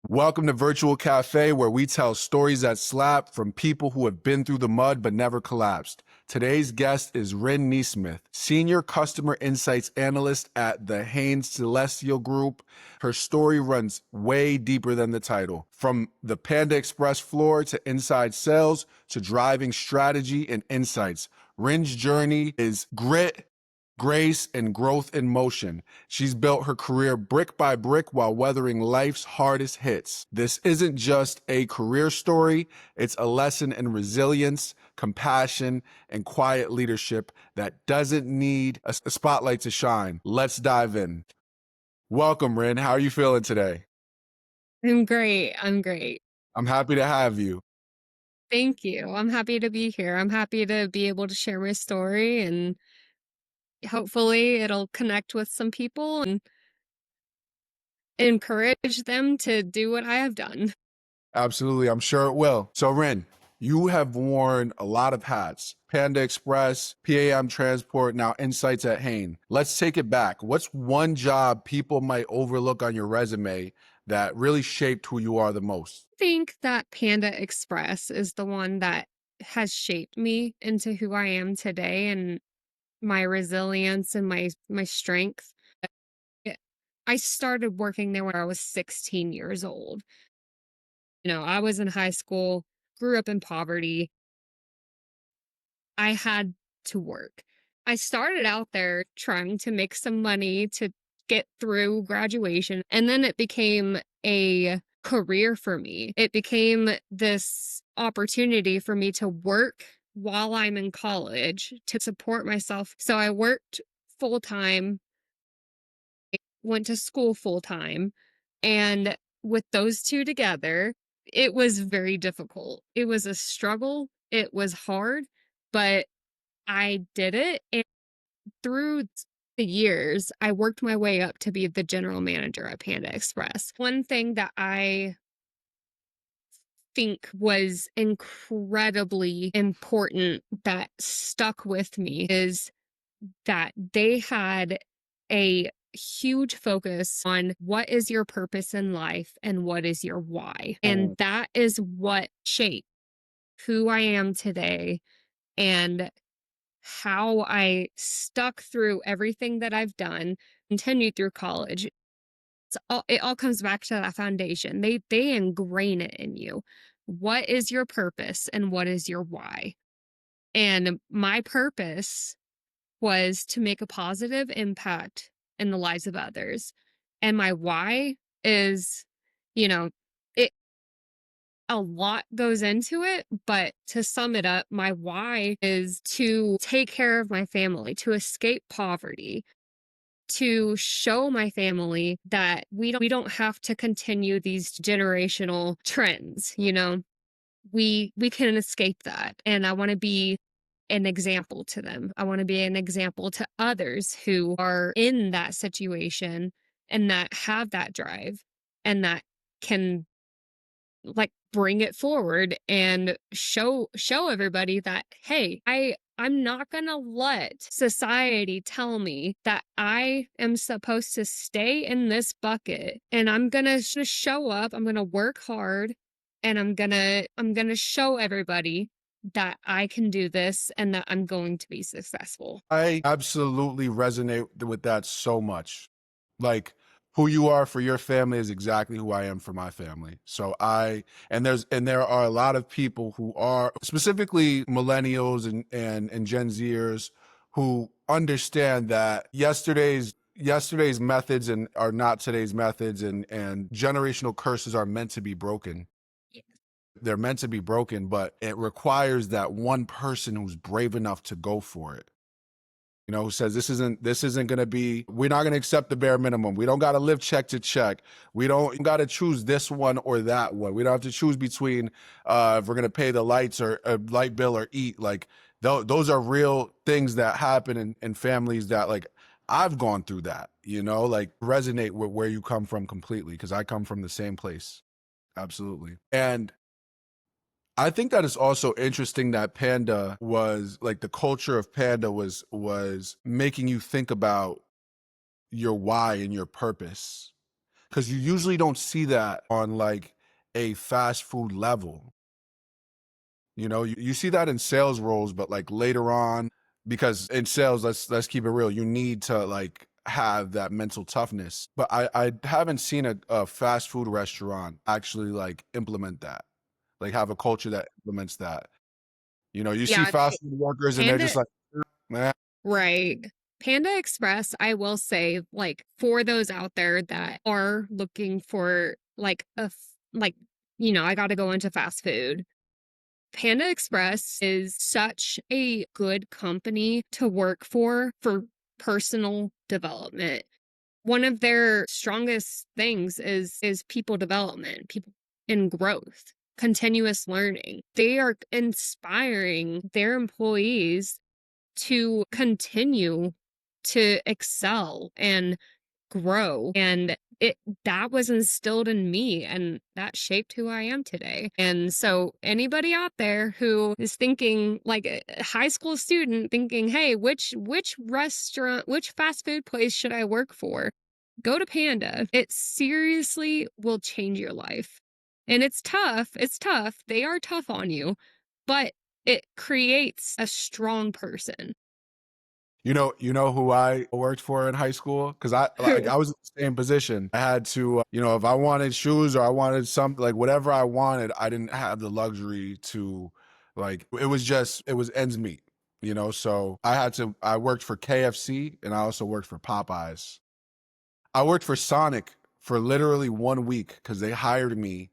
Welcome to Virtual Café, where we tell stories that slap from people who have been through the mud but never collapsed. Today's guest is Rynn NeSmith, Senior Customer Insights Analyst at the Hain Celestial Group. Her story runs way deeper than the title. From the Panda Express floor to inside sales to driving strategy and insights, Rynn's journey is grit, grace, and growth in motion. She's built her career brick by brick while weathering life's hardest hits. This isn't just a career story, it's a lesson in resilience, compassion, and quiet leadership that doesn't need a spotlight to shine. Let's dive in. Welcome, Rynn. How are you feeling today? I'm great. I'm great. I'm happy to have you. Thank you. I'm happy to be here. I'm happy to be able to share my story and hopefully it'll connect with some people and encourage them to do what I have done. Absolutely, I'm sure it will. So, Rynn, you have worn a lot of hats. Panda Express, PAM Transport, now Insights at Hain. Let's take it back. What's one job people might overlook on your resume that really shaped who you are the most? I think that Panda Express is the one that has shaped me into who I am today and my resilience and my strength. It- I started working there when I was 16 years old. I was in high school, grew up in poverty. I had to work. I started out there trying to make some money to get through graduation, and then it became a career for me. It became this opportunity for me to work while I'm in college to support myself. So I worked full time, went to school full time, and with those two together, it was very difficult. It was a struggle. It was hard, but I did it, and through the years, I worked my way up to be the general manager at Panda Express. One thing that I think was incredibly important that stuck with me is that they had a huge focus on what is your purpose in life and what is your why. And that is what shaped who I am today and how I stuck through everything that I've done, continued through college. It all comes back to that foundation. They ingrain it in you. What is your purpose and what is your why? And my purpose was to make a positive impact in the lives of others. And my why is, you know, it a lot goes into it, but to sum it up, my why is to take care of my family, to escape poverty, to show my family that we don't have to continue these generational trends. We can escape that. And I want to be an example to them. I want to be an example to others who are in that situation and that have that drive and that can bring it forward and show everybody that, hey, I'm not going to let society tell me that I am supposed to stay in this bucket, and I'm going to show up, I'm going to work hard, and I'm going to show everybody that I can do this and that I'm going to be successful. I absolutely resonate with that so much. Like, who you are for your family is exactly who I am for my family. And there are a lot of people who are specifically millennials and Gen Zers who understand that yesterday's methods and are not today's methods, and generational curses are meant to be broken. They're meant to be broken, but it requires that one person who's brave enough to go for it. Who says this isn't going to be, we're not going to accept the bare minimum. We don't got to live check to check. We don't got to choose this one or that one. We don't have to choose between if we're going to pay the lights or a light bill or eat. Like those are real things that happen in families that, like, I've gone through that, like resonate with where you come from completely, because I come from the same place. Absolutely. And I think that it's also interesting that Panda was like, the culture of Panda was making you think about your why and your purpose. because you usually don't see that on like a fast food level. You know, you see that in sales roles, but like later on, because in sales, let's keep it real, you need to like have that mental toughness. But I haven't seen a fast food restaurant actually like implement that, like have a culture that implements that. You know, you see Yeah, fast food workers and they're just Panda like, man, right. Panda Express, I will say, like, for those out there that are looking for like like, I got to go into fast food. Panda Express is such a good company to work for personal development. One of their strongest things is people development, people and growth, continuous learning. They are inspiring their employees to continue to excel and grow. And that was instilled in me and that shaped who I am today. And so anybody out there who is thinking like a high school student thinking, "Hey, which restaurant, which fast food place should I work for?" Go to Panda. It seriously will change your life. And it's tough. It's tough. They are tough on you, but it creates a strong person. you know who I worked for in high school? Because I was in the same position. I had to, if I wanted shoes or I wanted something like whatever I wanted, I didn't have the luxury to, like, it was ends meet. So I worked for KFC and I also worked for Popeyes. I worked for Sonic for literally 1 week because they hired me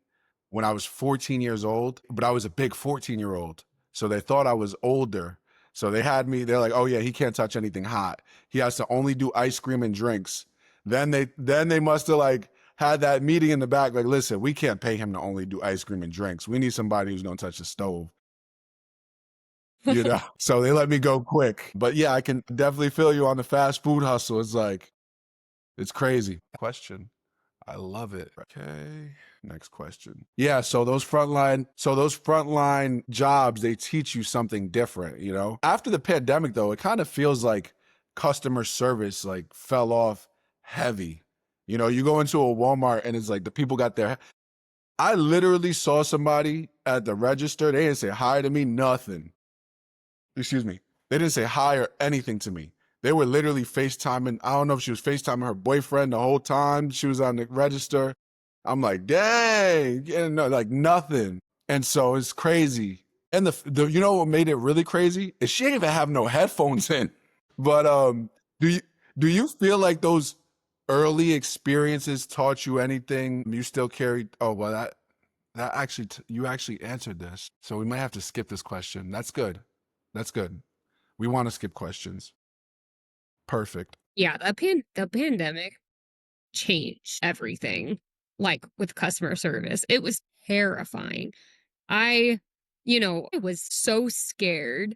when I was 14 years old, but I was a big 14-year-old. So they thought I was older. So they're like, oh yeah, he can't touch anything hot. He has to only do ice cream and drinks. Then they must have like had that meeting in the back, like, listen, we can't pay him to only do ice cream and drinks. We need somebody who's gonna touch the stove. So they let me go quick. But yeah, I can definitely feel you on the fast food hustle. It's like, it's crazy. Question. I love it. Okay. Next question. Yeah, so those frontline jobs, they teach you something different. After the pandemic though, it kind of feels like customer service like fell off heavy. You go into a Walmart and it's like the people got their I literally saw somebody at the register. They didn't say hi to me, nothing. Excuse me. They didn't say hi or anything to me. They were literally FaceTiming. I don't know if she was FaceTiming her boyfriend the whole time she was on the register. I'm like, dang, yeah, no, like nothing. And so it's crazy. And you know what made it really crazy is she didn't even have no headphones in. But do you do you feel like those early experiences taught you anything? You still carry? Oh well, that actually you actually answered this, so we might have to skip this question. That's good. That's good. We want to skip questions. Perfect. Yeah, the pandemic changed everything, like, with customer service. It was terrifying. I I was so scared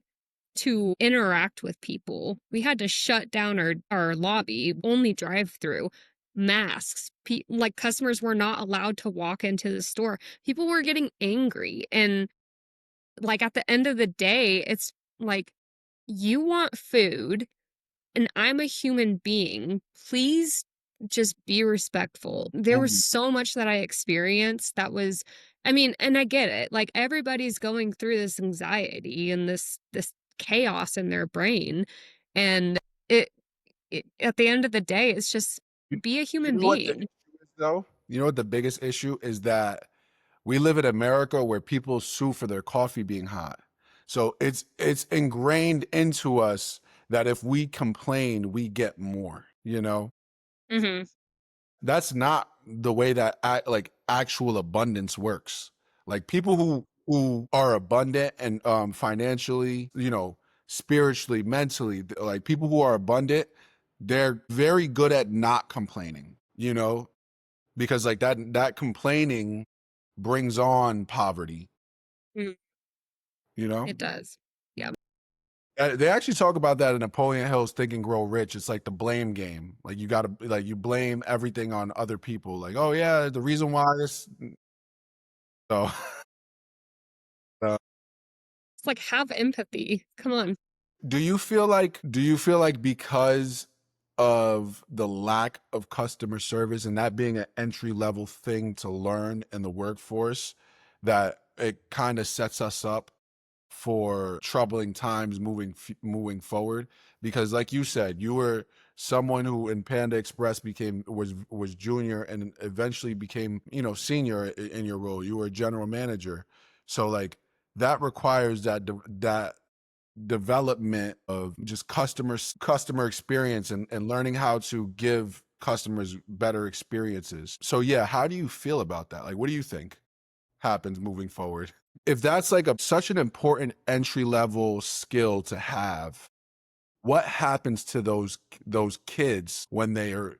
to interact with people. We had to shut down our lobby, only drive-through, masks. Like, customers were not allowed to walk into the store. People were getting angry, and, like, at the end of the day, it's like, "You want food and I'm a human being. Please just be respectful." There was Mhm. so much that I experienced that was I mean, and I get it. Like everybody's going through this anxiety and this chaos in their brain. And it, at the end of the day, it's just You be a you human know what the being. issue is though? You know what the biggest issue is that we live in America where people sue for their coffee being hot. So it's ingrained into us that if we complain, we get more. Hmm. That's not the way that like actual abundance works. Like people who are abundant and financially, spiritually, mentally, like people who are abundant, they're very good at not complaining, because like that complaining brings on poverty, Mm, you know? it does. Yeah. They actually talk about that in Napoleon Hill's Think and Grow Rich. It's like the blame game. Like you gotta like you blame everything on other people. Like, oh yeah, the reason why this so uh, It's like have empathy. Come on. do you feel like because of the lack of customer service and that being an entry level thing to learn in the workforce, that it kind of sets us up for troubling times moving forward, because like you said, you were someone who in Panda Express became was junior and eventually became, senior in your role. You were a general manager. So like that requires that development of just customer experience and learning how to give customers better experiences. So yeah, how do you feel about that? Like what do you think happens moving forward? If that's like such an important entry level skill to have, what happens to those kids when they are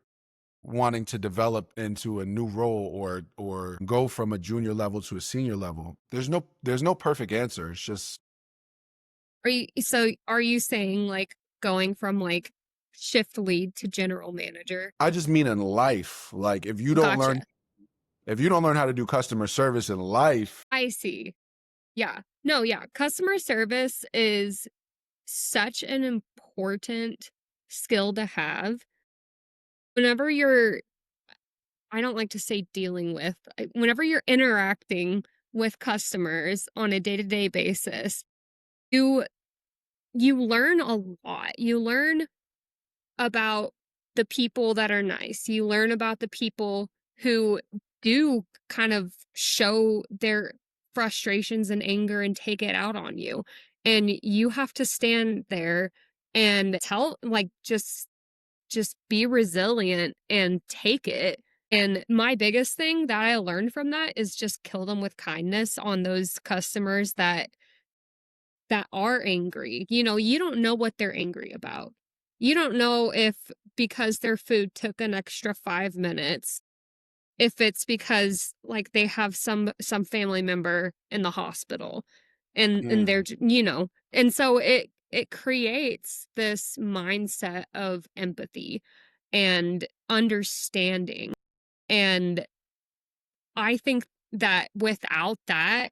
wanting to develop into a new role or go from a junior level to a senior level? There's no perfect answer. It's just Are you saying like going from like shift lead to general manager? I just mean in life. Like Gotcha. if you don't learn how to do customer service in life, I see. Yeah. No, yeah. Customer service is such an important skill to have whenever you're, I don't like to say dealing with, whenever you're interacting with customers on a day-to-day basis, you you learn a lot. You learn about the people that are nice. You learn about the people who do kind of show their frustrations and anger and take it out on you. And you have to stand there and tell, like, just be resilient and take it. And my biggest thing that I learned from that is just kill them with kindness on those customers that are angry. You don't know what they're angry about. You don't know if because their food took an extra 5 minutes, if it's because like they have some family member in the hospital and they're mm, and so it creates this mindset of empathy and understanding. And I think that without that,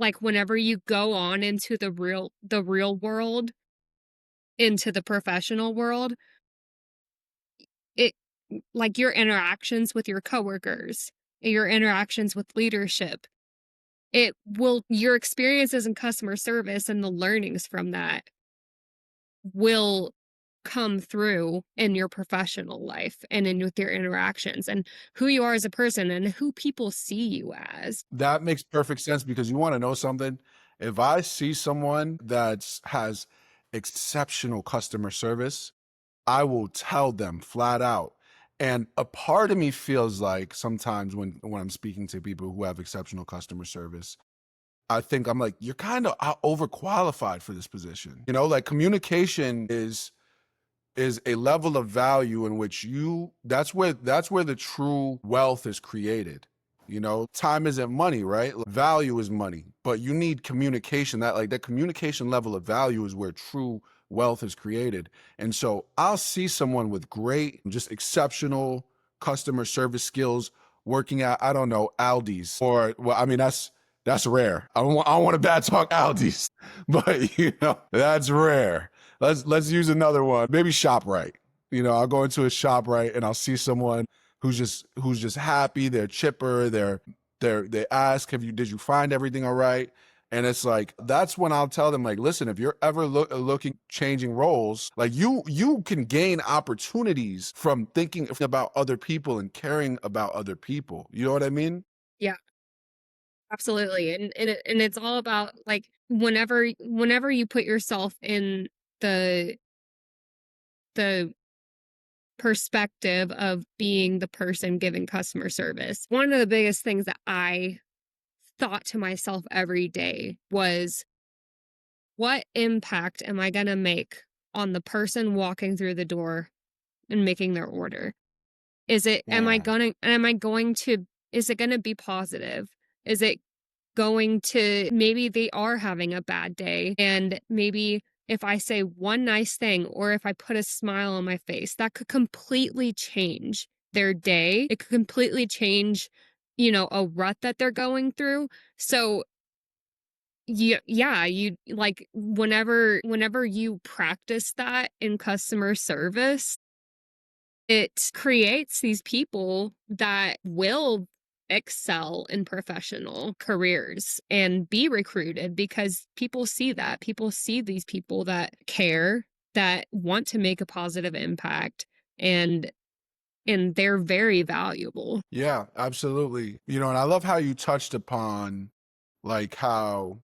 like whenever you go on into the real world, into the professional world, it like your interactions with your coworkers, your interactions with leadership, your experiences in customer service and the learnings from that will come through in your professional life and in with your interactions and who you are as a person and who people see you as. that makes perfect sense, because you want to know something? If I see someone that has exceptional customer service, I will tell them flat out. And a part of me feels like sometimes when I'm speaking to people who have exceptional customer service, I think I'm like, you're kind of overqualified for this position. Like communication is a level of value in which that's where the true wealth is created. Time isn't money, right? Value is money, but you need communication. That communication level of value is where true wealth is created. And so I'll see someone with great, just exceptional customer service skills working at, I don't know, Aldi's, or well, I mean that's rare. I don't want to bad talk Aldi's, but that's rare. Let's use another one. Maybe ShopRite. I'll go into a ShopRite and I'll see someone who's just happy. They're chipper. They ask, did you find everything all right? And it's like that's when I'll tell them, like, listen, if you're ever looking changing roles, like you can gain opportunities from thinking about other people and caring about other people. You know what I mean? Yeah, absolutely. And it's all about like whenever you put yourself in the the perspective of being the person giving customer service. One of the biggest things that I thought to myself every day was, what impact am I going to make on the person walking through the door and making their order? Yeah. Is it going to be positive? Is it going to, maybe they are having a bad day and maybe if I say one nice thing or if I put a smile on my face, that could completely change their day. It could completely change, a rut that they're going through. So Yeah, you like, whenever you practice that in customer service, it creates these people that will excel in professional careers and be recruited because people see that. People see these people that care, that want to make a positive impact, and they're very valuable. Yeah, absolutely. And I love how you touched upon like how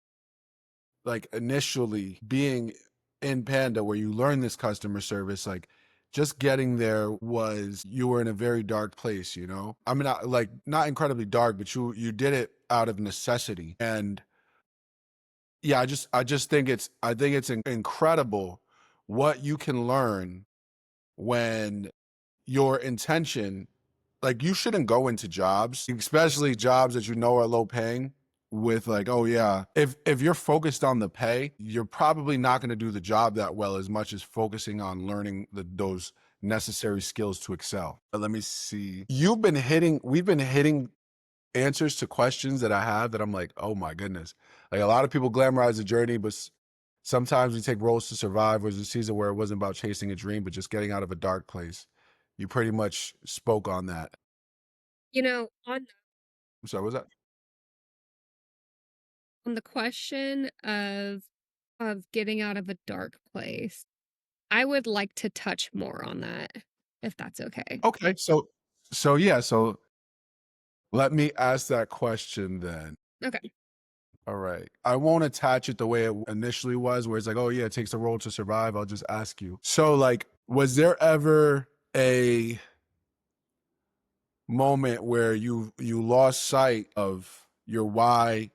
like initially being in Panda where you learn this customer service, like just getting there was you were in a very dark place. I mean, like not incredibly dark, but you did it out of necessity. And yeah, I just think it's incredible what you can learn when your intention, like you shouldn't go into jobs, especially jobs that you know are low paying, with like, oh yeah, if you're focused on the pay, you're probably not going to do the job that well as much as focusing on learning those necessary skills to excel. Let me see. We've been hitting answers to questions that I have that I'm like, oh my goodness. Like a lot of people glamorize the journey, but sometimes we take roles to survive. Was a season where it wasn't about chasing a dream, but just getting out of a dark place. You pretty much spoke on that. On So was that? the question of getting out of a dark place, I would like to touch more on that, if that's okay. Okay. So yeah, so let me ask that question then. Okay. All right. I won't attach it the way it initially was, where it's like, oh yeah, it takes a role to survive. I'll just ask you. So like, was there ever a moment where you lost sight of your why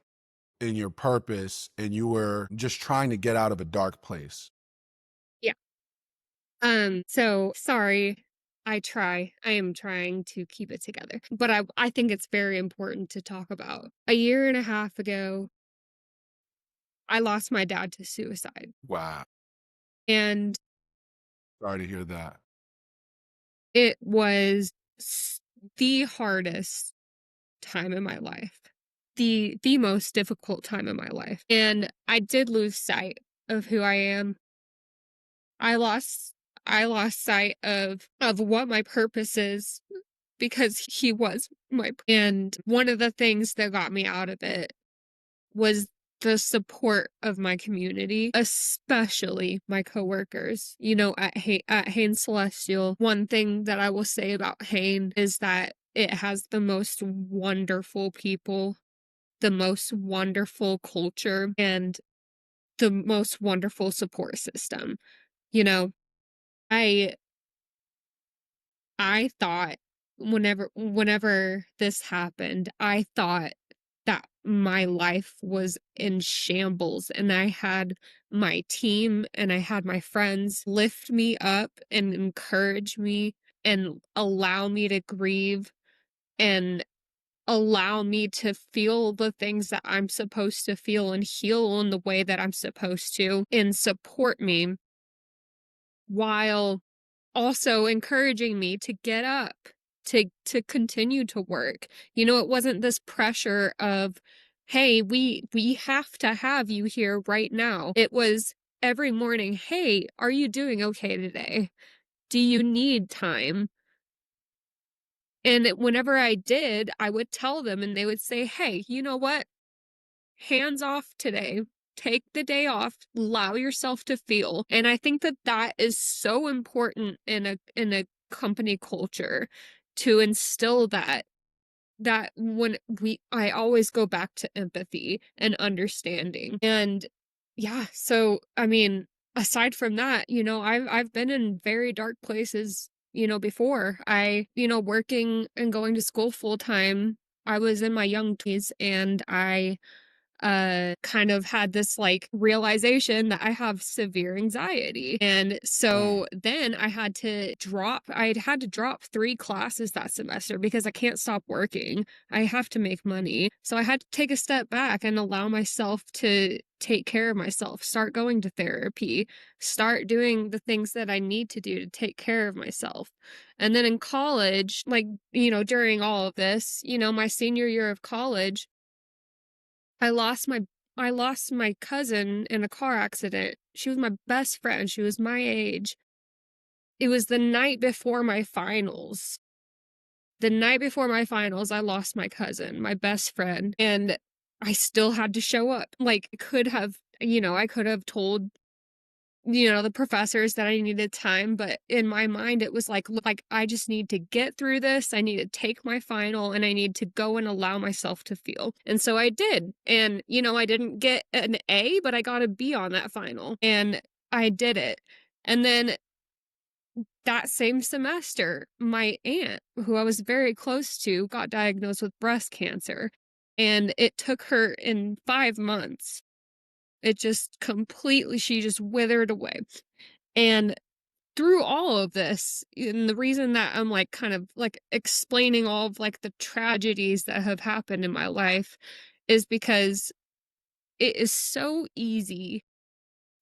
and your purpose and you were just trying to get out of a dark place? Yeah. So sorry. I am trying to keep it together. But I think it's very important to talk about. A year and a half ago, I lost my dad to suicide. Wow. And Sorry to hear that. it was the hardest time in my life. The most difficult time in my life. And I did lose sight of who I am. I lost I lost sight of what my purpose is because he was and one of the things that got me out of it was the support of my community, especially my coworkers. At Hain Celestial, one thing that I will say about Hain is that it has the most wonderful people, the most wonderful culture, and the most wonderful support system. You know, I I thought whenever this happened, I thought that my life was in shambles, and I had my team and I had my friends lift me up and encourage me and allow me to grieve and allow me to feel the things that I'm supposed to feel and heal in the way that I'm supposed to and support me while also encouraging me to get up, to continue to work. It wasn't this pressure of, "Hey, we have to have you here right now." It was every morning, "Hey, are you doing okay today? Do you need time?" And whenever I did, I would tell them and they would say, "Hey, you know what? Hands off today. Take the day off. Allow yourself to feel." And I think that that is so important in a company culture to instill that when I always go back to empathy and understanding. And yeah, so I mean, aside from that, I've been in very dark places, before. Working and going to school full time, I was in my young 20s and I kind of had this like realization that I have severe anxiety. And Mm. so then I'd had to drop 3 classes that semester because I can't stop working. I have to make money. So I had to take a step back and allow myself to take care of myself, start going to therapy, start doing the things that I need to do to take care of myself. And then in college, like, during all of this, my senior year of college, I lost I lost my cousin in a car accident. She was my best friend. She was my age. It was the night before my finals. The night before my finals, I lost my cousin, my best friend, and I still had to show up. Like, could have, I could have told, the professors that I needed time, but in my mind, it was like, "Look, like, I just need to get through this. I need to take my final and I need to go and allow myself to feel." And so I did. And, I didn't get an A, but I got a B on that final and I did it. And then that same semester, my aunt, who I was very close to, got diagnosed with breast cancer. And it took her in 5 months. It just completely, she just withered away. And through all of this, and the reason that I'm like kind of like explaining all of like the tragedies that have happened in my life is because it is so easy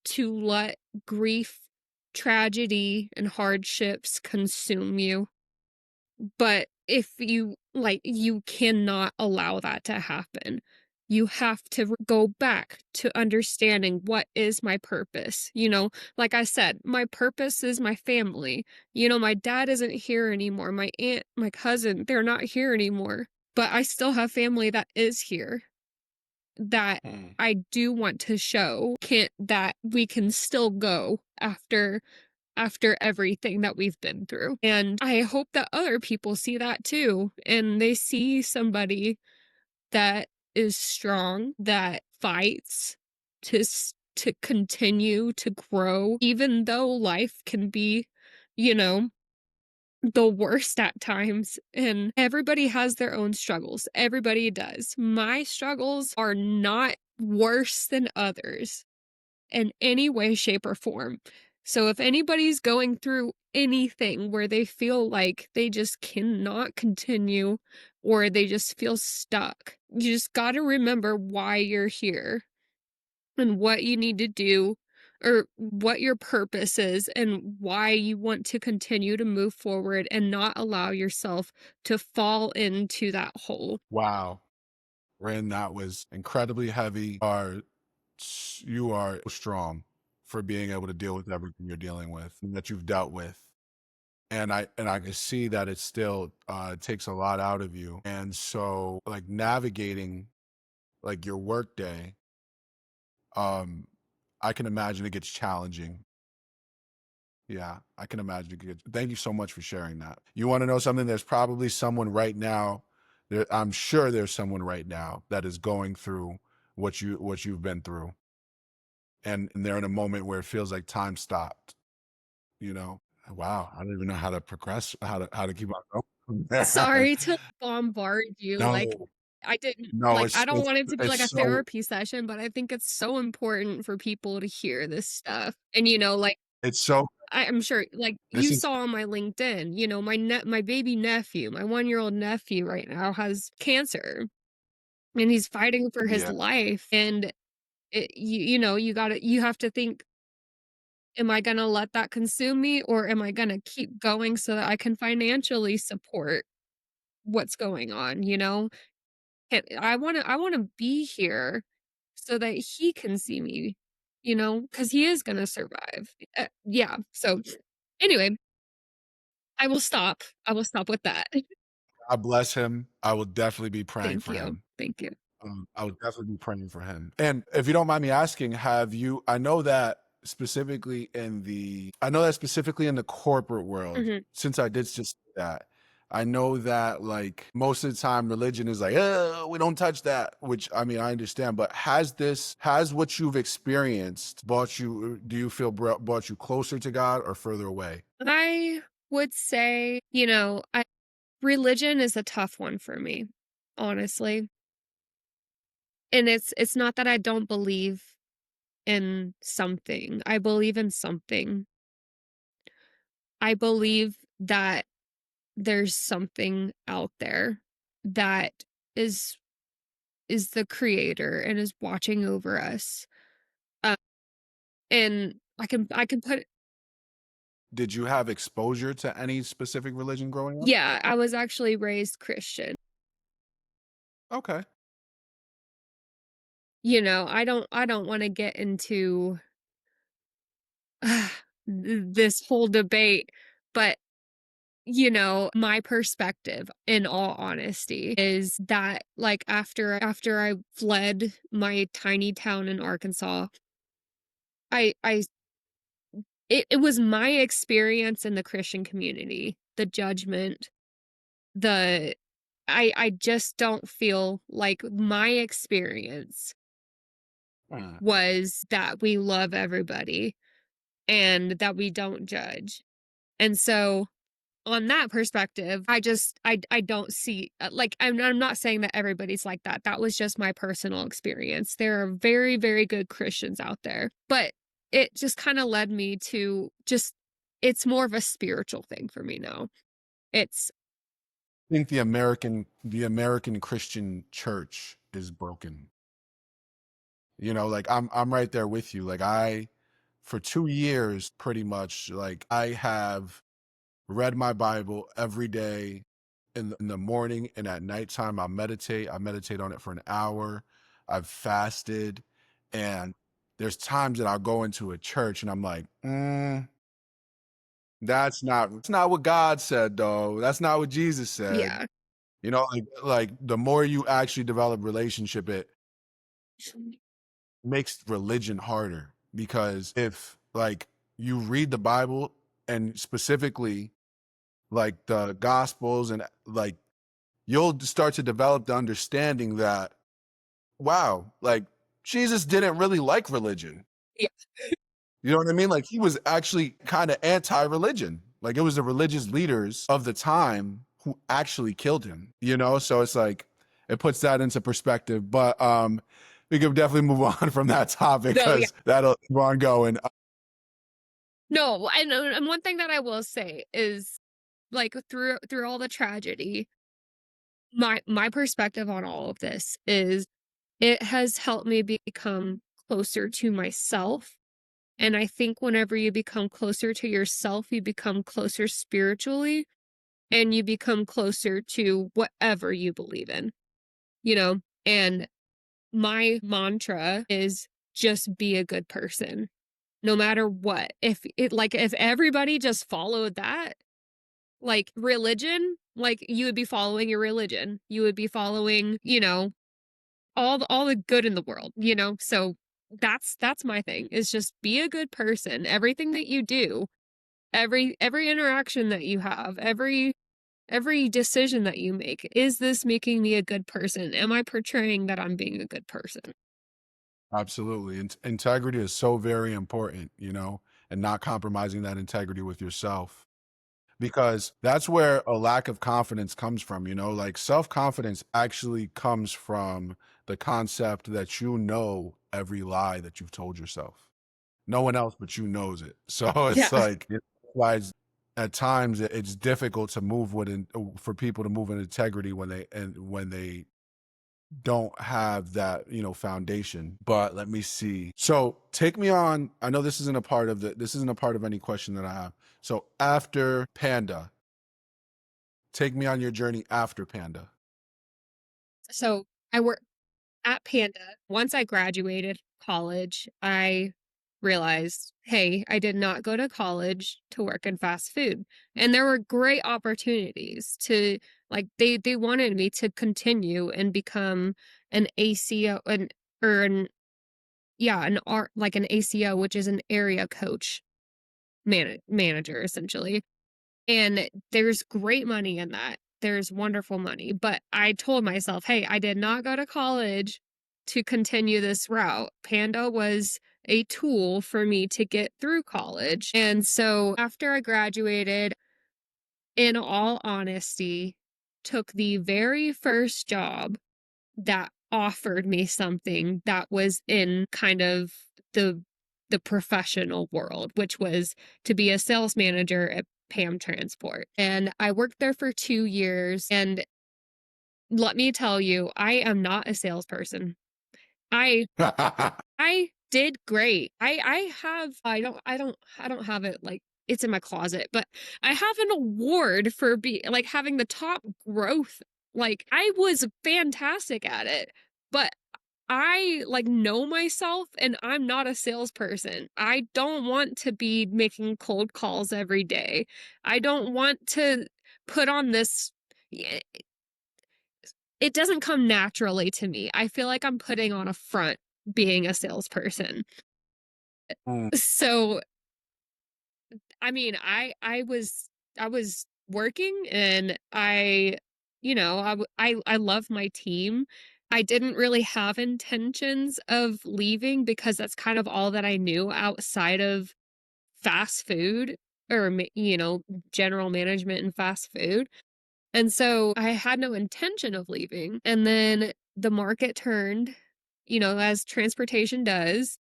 to let grief, tragedy, and hardships consume you. But if you like, you cannot allow that to happen. You have to go back to understanding what is my purpose. Like I said, my purpose is my family. My dad isn't here anymore. My aunt, my cousin, they're not here anymore. But I still have family that is here that Mm. I do want to show can't that we can still go after everything that we've been through. And I hope that other people see that too. And they see somebody that is strong, that fights to continue to grow, even though life can be, you know, the worst at times. And everybody has their own struggles. Everybody does. My struggles are not worse than others in any way, shape, or form. So if anybody's going through anything where they feel like they just cannot continue or they just feel stuck, you just got to remember why you're here and what you need to do or what your purpose is and why you want to continue to move forward and not allow yourself to fall into that hole. Wow. Ryn, that was incredibly heavy. You are strong for being able to deal with everything you're dealing with and that you've dealt with. And I can see that it still takes a lot out of you. And so like navigating like your work day, um, I can imagine it gets challenging. Yeah, I can imagine it gets, thank you so much for sharing that. You want to know something? There's probably someone right now, I'm sure there's someone right now that is going through what you've been through. And they're in a moment where it feels like time stopped, you know? Wow, I don't even know how to progress, how to keep on going. Sorry to bombard you. Like, No, I didn't, no, like, I don't want it to be like it's a so therapy session, but I think it's so important for people to hear this stuff. And, like, it's so I'm sure, like, this you is saw on my LinkedIn, my baby nephew, my 1-year-old nephew right now has cancer and he's fighting for his yeah. life. And, you have to think, am I going to let that consume me or am I going to keep going so that I can financially support what's going on, I wanna be here so that he can see me, because he is gonna survive. Yeah, so, anyway, I will stop with that. God bless him. I will definitely be praying Thank for you, him. thank you. I would definitely be praying for him. And if you don't mind me asking, I know that specifically in the corporate world, Mhm. since I did just say that, I know that like most of the time religion is like, we don't touch that, which I mean, I understand, but has what you've experienced do you feel brought you closer to God or further away? I would say, I religion is a tough one for me, honestly, and it's not that I don't believe in something, I believe in something. I believe that there's something out there that is is the creator and is watching over us. Uh, and I can put Did you have exposure to any specific religion growing up? yeah, I was actually raised Christian. Okay. I don't want to get into this whole debate, but my perspective, in all honesty, is that, like, after I fled my tiny town in Arkansas, I it was my experience in the Christian community, the judgment, the I just don't feel like my experience Mm. was that we love everybody and that we don't judge. And so on that perspective, I don't see, like, I'm not saying that everybody's like that. That was just my personal experience. There are very, very good Christians out there, but it just kind of led me to just, it's more of a spiritual thing for me now. It's, I think the American Christian church is broken. Like I'm right there with you. Like for 2 years, pretty much, like I have read my Bible every day in the morning and at nighttime. I meditate on it for an hour. I've fasted, and there's times that I'll go into a church and I'm like, that's not what God said, though. That's not what Jesus said. yeah. Like the more you actually develop relationship, it makes religion harder, because if, like, you read the Bible, and specifically like the Gospels, and like you'll start to develop the understanding that, wow, like Jesus didn't really like religion. Yeah. You know what I mean? Like he was actually kind of anti-religion. Like it was the religious leaders of the time who actually killed him, So it's like it puts that into perspective. But we could definitely move on from that topic, No, yeah. because that'll keep on going. No, and one thing that I will say is, like, through all the tragedy, my perspective on all of this is it has helped me become closer to myself. And I think whenever you become closer to yourself, you become closer spiritually and you become closer to whatever you believe in, you know? And my mantra is just be a good person, no matter what. If everybody just followed that, like religion, like you would be following your religion. You would be following, all the good in the world, So that's my thing, is just be a good person. Everything that you do, every interaction that you have, every decision that you make, is this making me a good person? Am I portraying that I'm being a good person? Absolutely. Integrity is so very important, and not compromising that integrity with yourself, because that's where a lack of confidence comes from, like self-confidence actually comes from the concept that every lie that you've told yourself. No one else but you knows it. So it's Yeah. like, why at times it's difficult to for people to move in integrity when they don't have that, foundation. But let me see. So take me on. I know this isn't a part of any question that I have. So after Panda, take me on your journey after Panda. So I work at Panda. Once I graduated college, I realized, hey, I did not go to college to work in fast food. And there were great opportunities to, like, they wanted me to continue and become an ACO, or an yeah, an art like an ACO, which is an area coach, manager essentially. And there's great money in that. There's wonderful money. But I told myself, hey, I did not go to college to continue this route. Panda was a tool for me to get through college. And so after I graduated, in all honesty, took the very first job that offered me something that was in kind of the professional world, which was to be a sales manager at Pam Transport. And I worked there for 2 years, and let me tell you, I am not a salesperson. I I did great. I don't have it, like, it's in my closet, but I have an award for having the top growth. Like, I was fantastic at it, but I like know myself and I'm not a salesperson. I don't want to be making cold calls every day. I don't want to put on this. It doesn't come naturally to me. I feel like I'm putting on a front being a salesperson. Mm. So, I mean, I was working and I love my team. I didn't really have intentions of leaving because that's kind of all that I knew outside of fast food or general management and fast food. And so I had no intention of leaving. And then the market turned, as transportation does.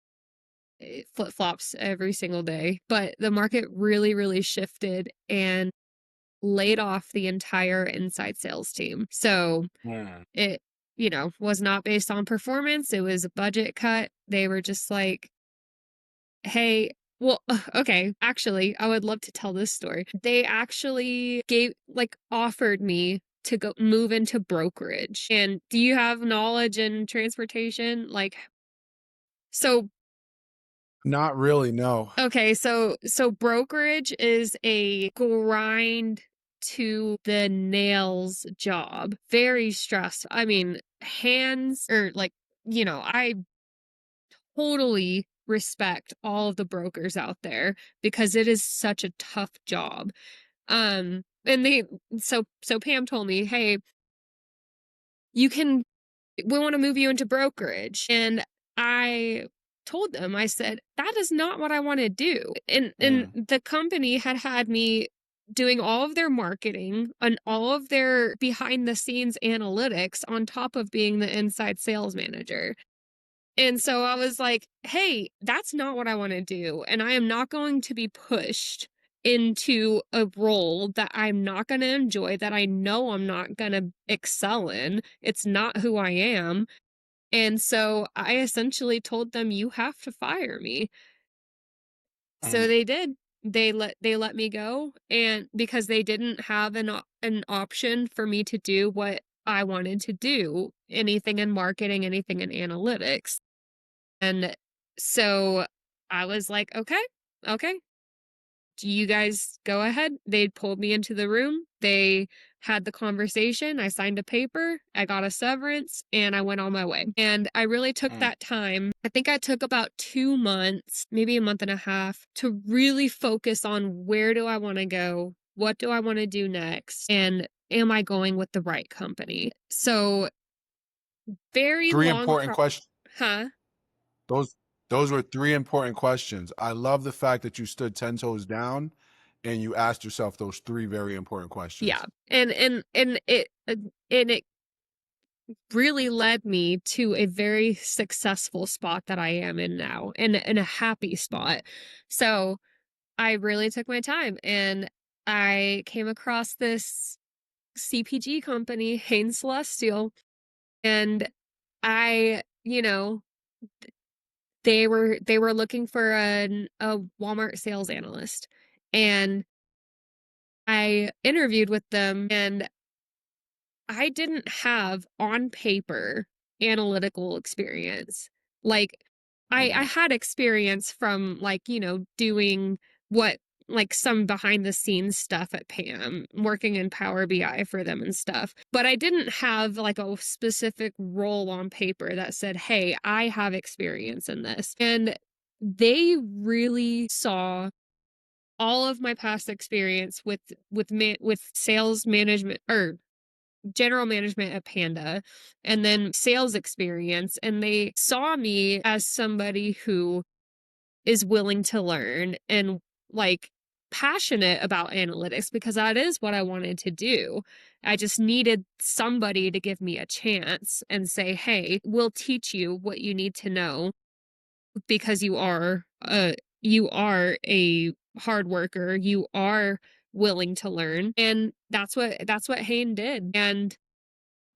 It flip-flops every single day, but the market really, really shifted and laid off the entire inside sales team. So Mm. it, was not based on performance. It was a budget cut. They were just like, hey, well, okay, actually, I would love to tell this story. They actually offered me to go move into brokerage. And do you have knowledge in transportation? So Not really, no. Okay, so brokerage is a grind to the nails job. Very stressful. I mean, I totally respect all of the brokers out there because it is such a tough job. And so Pam told me, "Hey, you can we want to move you into brokerage." And I told them, I said, that is not what I want to do. And Mm. the company had me doing all of their marketing and all of their behind the scenes analytics on top of being the inside sales manager. And so I was like, hey, that's not what I want to do. And I am not going to be pushed into a role that I'm not going to enjoy, that I know I'm not going to excel in. It's not who I am. And so I essentially told them, you have to fire me. So Mm. they did. They let me go, and because they didn't have an option for me to do what I wanted to do, anything in marketing, anything in analytics. And so I was like, okay, okay, do you guys go ahead? They pulled me into the room. They had the conversation. I signed a paper. I got a severance and I went on my way. And I really took Mm. that time. I think I took about 2 months, maybe a month and a half, to really focus on where do I want to go? What do I want to do next? And am I going with the right company? So, very Three long important questions. huh? Those those were three important questions. I love the fact that you stood 10 toes down and you asked yourself those three very important Yeah. questions. And it really led me to a very successful spot that I am in now, and in a happy spot. So I really took my time and I came across this CPG company, Hain Celestial, and I, they were looking for a Walmart sales analyst. And I interviewed with them and I didn't have on paper analytical experience. Like I Mhm. had experience from doing what some behind the scenes stuff at Pam, working in Power BI for them and stuff. But I didn't have like a specific role on paper that said, "Hey, I have experience in this." And they really saw all of my past experience with sales management or general management at Panda and then sales experience. And they saw me as somebody who is willing to learn and like passionate about analytics because that is what I wanted to do. I just needed somebody to give me a chance and say, hey, we'll teach you what you need to know because you are a hard worker. You are willing to learn. And that's what Hain did. And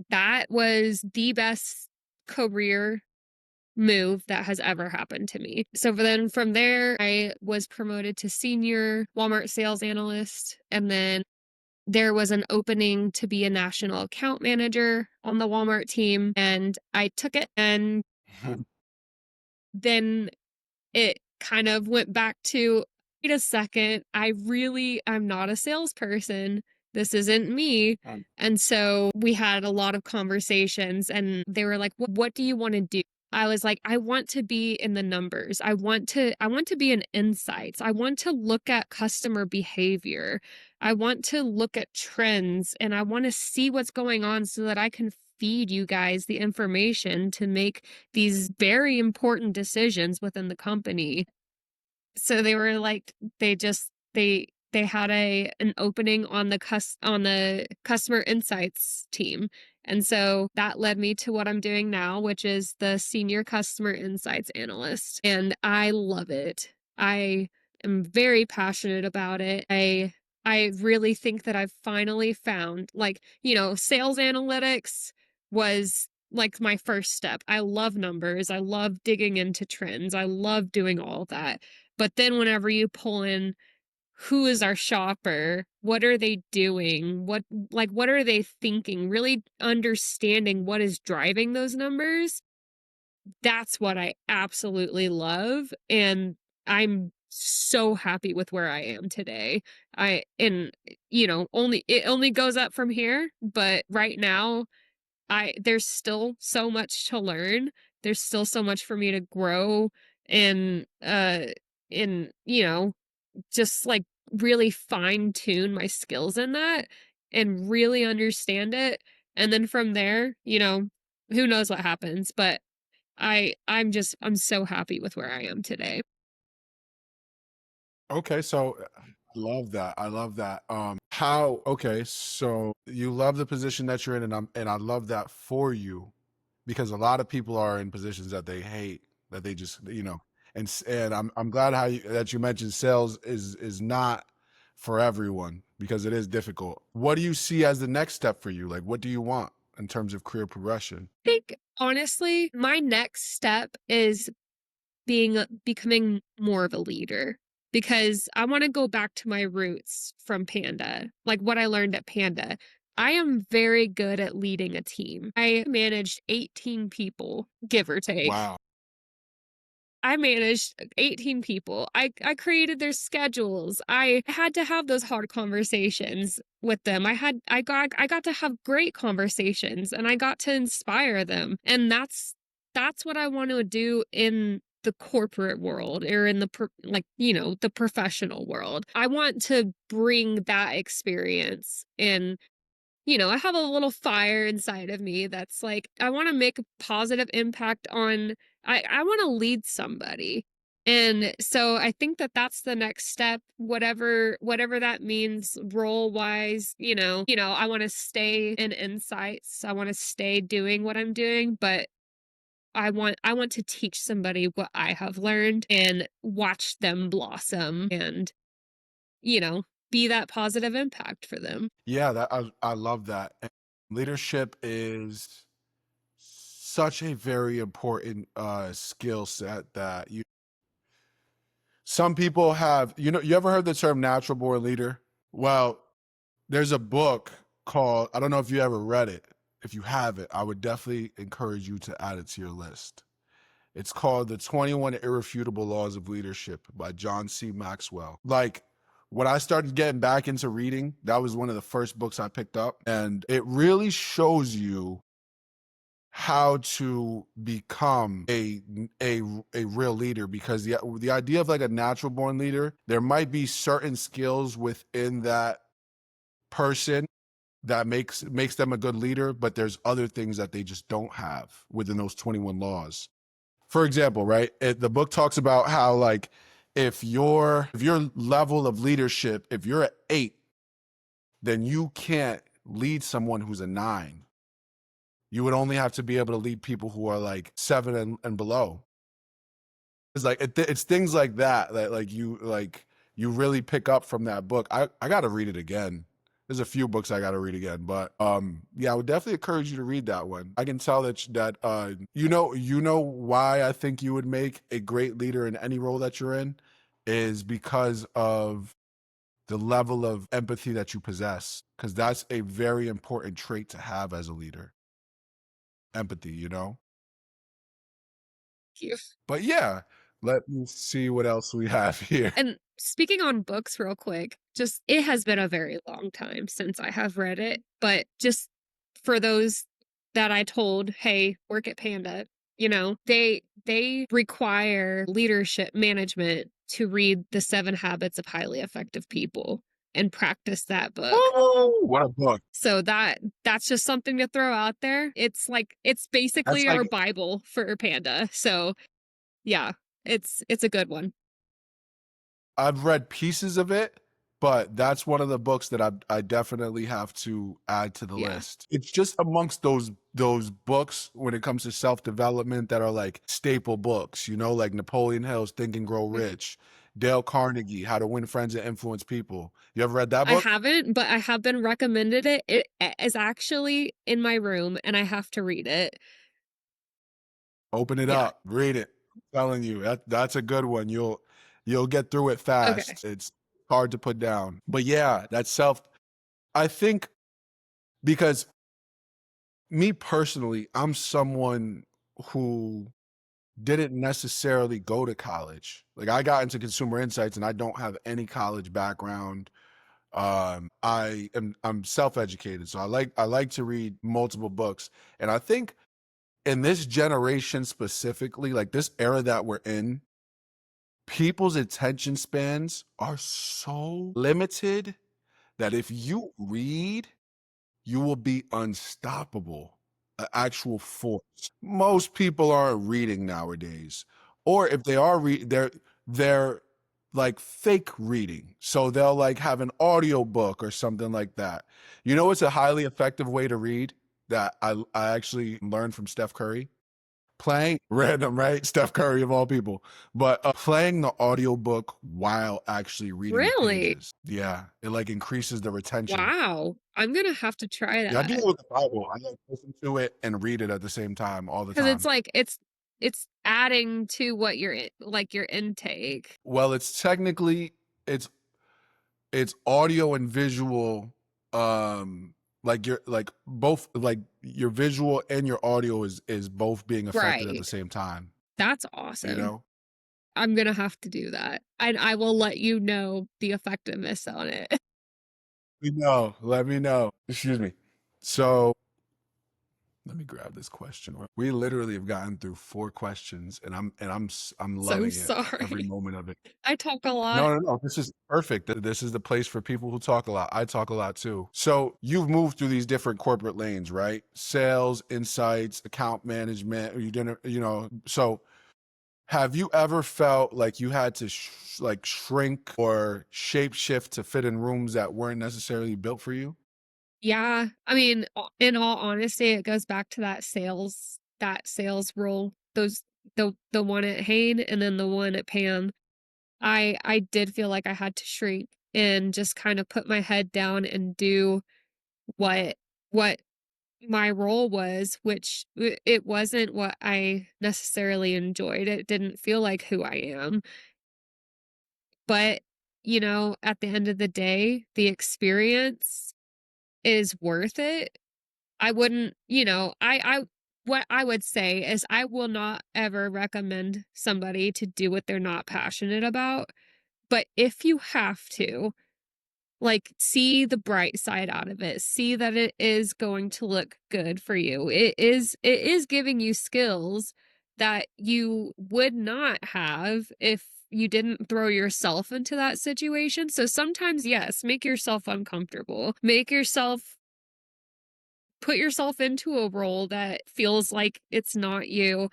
that was the best career move that has ever happened to me. So then from there, I was promoted to senior Walmart sales analyst. And then there was an opening to be a national account manager on the Walmart team. And I took it. And Then it kind of went back to, wait a second, I'm not a salesperson. This isn't me. And so we had a lot of conversations and they were like, what do you want to do? I was like, I want to be in the numbers. I want to be in insights. I want to look at customer behavior. I want to look at trends and I want to see what's going on so that I can feed you guys the information to make these very important decisions within the company. So they were like, they had an opening on the customer insights team. And so that led me to what I'm doing now, which is the senior customer insights analyst. And I love it. I am very passionate about it. I really think that I've finally found, like, sales analytics was like my first step. I love numbers. I love digging into trends. I love doing all that. But then whenever you pull in, who is our shopper? What are they doing? What are they thinking? Really understanding what is driving those numbers. That's what I absolutely love. And I'm so happy with where I am today. It only goes up from here, but right now there's still so much to learn. There's still so much for me to grow and just like really fine tune my skills in that and really understand it. And then from there, who knows what happens, but I'm so happy with where I am today. Okay, so I love that. I love that. How, okay, so you love the position that you're in, and I love that for you, because a lot of people are in positions that they hate, that they just, and I'm glad that you mentioned sales is not for everyone, because it is difficult. What do you see as the next step for you? Like, what do you want in terms of career progression? I think honestly, my next step is becoming more of a leader, because I want to go back to my roots from Panda, like what I learned at Panda. I am very good at leading a team. I managed 18 people, give or take. Wow. I managed 18 people. I created their schedules. I had to have those hard conversations with them. I got to have great conversations and I got to inspire them. And that's what I want to do in the corporate world or in the professional world. I want to bring that experience and I have a little fire inside of me that's like, I want to make a positive impact I want to lead somebody. And so I think that that's the next step, whatever that means role wise, I want to stay in insights. I want to stay doing what I'm doing, but I want to teach somebody what I have learned and watch them blossom and, you know, be that positive impact for them. Yeah, I love that. And leadership is such a very important skill set that some people have. You ever heard the term natural born leader? Well, there's a book called, I don't know if you ever read it. If you haven't, I would definitely encourage you to add it to your list. It's called The 21 Irrefutable Laws of Leadership by John C. Maxwell. Like, when I started getting back into reading, that was one of the first books I picked up. And it really shows you how to become a real leader, because the idea of like a natural born leader, there might be certain skills within that person that makes them a good leader, but there's other things that they just don't have within those 21 laws. For example, right? The book talks about how, like, if your level of leadership, if you're at 8, then you can't lead someone who's a 9. You would only have to be able to lead people who are like 7 and below. It's like it's things like that that you really pick up from that book. I got to read it again. There's a few books I got to read again, but yeah, I would definitely encourage you to read that one. I can tell that you know why I think you would make a great leader in any role that you're in is because of the level of empathy that you possess, because that's a very important trait to have as a leader. Empathy, you. But yeah, let me see what else we have here. And speaking on books real quick, just it has been a very long time since I have read it, but just for those that I told, "Hey, work at Panda," they require leadership management to read The 7 Habits of Highly Effective People and practice that book. Woo! What a book. So that's just something to throw out there. It's That's basically like our Bible for Panda. So, yeah, it's a good one. I've read pieces of it, but that's one of the books that I definitely have to add to the Yeah. list. It's just amongst those books when it comes to self-development that are like staple books, like Napoleon Hill's Think and Grow Mhm. Rich, Dale Carnegie, How to Win Friends and Influence People. You ever read that I book? haven't, but I have been recommended it. It is actually in my room, and I have to read it. Open it Yeah. up, read it. I'm telling you, that's a good one. You'll get through it Okay. fast. It's hard to put down. But yeah, I think because me personally, I'm someone who didn't necessarily go to college. Like I got into consumer insights and I don't have any college background. I'm self-educated, so I like to read multiple books. And I think in this generation specifically, like this era that we're in, people's attention spans are so limited that if you read, you will be unstoppable, an actual force. Most people aren't reading nowadays, or if they are they're like fake reading. So they'll like have an audio book or something like that. It's a highly effective way to read that I actually learned from Steph Curry. Playing random, right? Steph Curry of all people, but playing the audiobook while actually reading the Really? pages. Yeah, it like increases the retention. Wow. I'm gonna have to try Yeah, I do that it with the Bible. I like listen to it and read it at the same time all the because it's time. like it's adding to what like your intake. Well, it's it's audio and visual, like your like both like your visual and your audio is both being affected at the Right. same time, That's you awesome. know? I'm gonna have to do that, and I will let you know the effectiveness on it. Let me know. Excuse me. So let me grab this question. We literally have gotten through 4 questions, and I'm So loving it every sorry. moment of it. I talk a lot. No, no, no. This is perfect. This is the place for people who talk a lot. I talk a lot too. So you've moved through these different corporate lanes, right? Sales, insights, account management. You didn't, So have you ever felt like you had to like shrink or shape shift to fit in rooms that weren't necessarily built for you? Yeah, I mean, in all honesty, it goes back to that sales role. The one at Hain and then the one at Pam. I did feel like I had to shrink and just kind of put my head down and do what my role was, which it wasn't what I necessarily enjoyed. It didn't feel like who I am. But, at the end of the day, the experience is worth it. I wouldn't, what I would say is I will not ever recommend somebody to do what they're not passionate about. But if you have to, like, see the bright side out of it. See that it is going to look good for you. It is giving you skills that you would not have if you didn't throw yourself into that situation. So sometimes, yes, make yourself uncomfortable. Put yourself into a role that feels like it's not you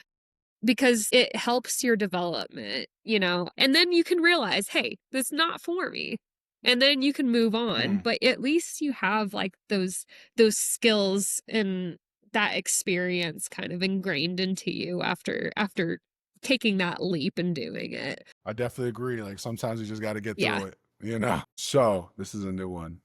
because it helps your development. And then you can realize, "Hey, that's not for me." And then you can move on, Mm, but at least you have, like, those skills and that experience kind of ingrained into you after taking that leap and doing it. I definitely agree. Like sometimes you just got to get Yeah. through it. So this is a new one.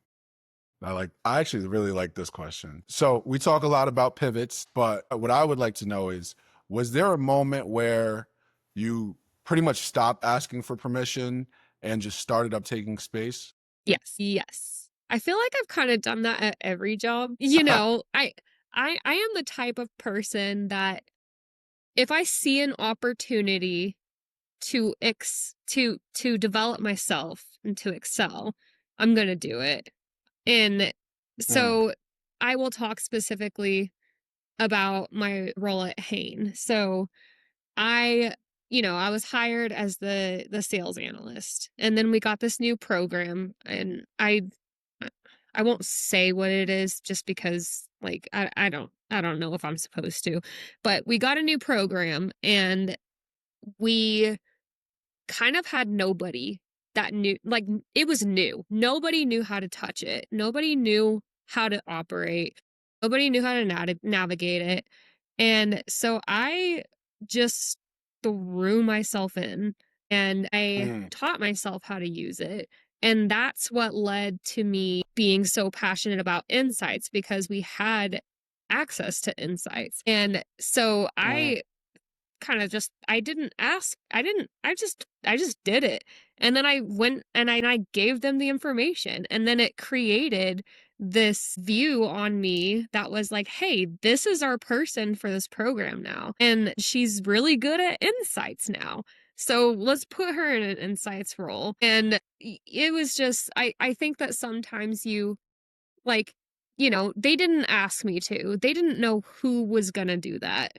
I actually really like this question. So we talk a lot about pivots, but what I would like to know is, was there a moment where you pretty much stopped asking for permission and just started up taking space? Yes, yes. I feel like I've kinda done that at every job. I am the type of person that if I see an opportunity to develop myself and to excel, I'm gonna do it. And Mm, so I will talk specifically about my role at Hain. So I, I was hired as the sales analyst, and then we got this new program, and I won't say what it is just because like I don't know if I'm supposed to, but we got a new program and we kind of had nobody that knew, like, it was new. Nobody knew how to touch it. Nobody knew how to operate. Nobody knew how to navigate it. And so I just threw myself in and I mm, taught myself how to use it. And that's what led to me being so passionate about insights because we had access to insights. And so mm, I didn't ask. I just did it. And then I went and I gave them the information. And then it created this view on me that was like, hey, this is our person for this program now. And she's really good at insights now. So let's put her in an insights role. And it was just, I think that sometimes like, they didn't ask me to. They didn't know who was going to do that.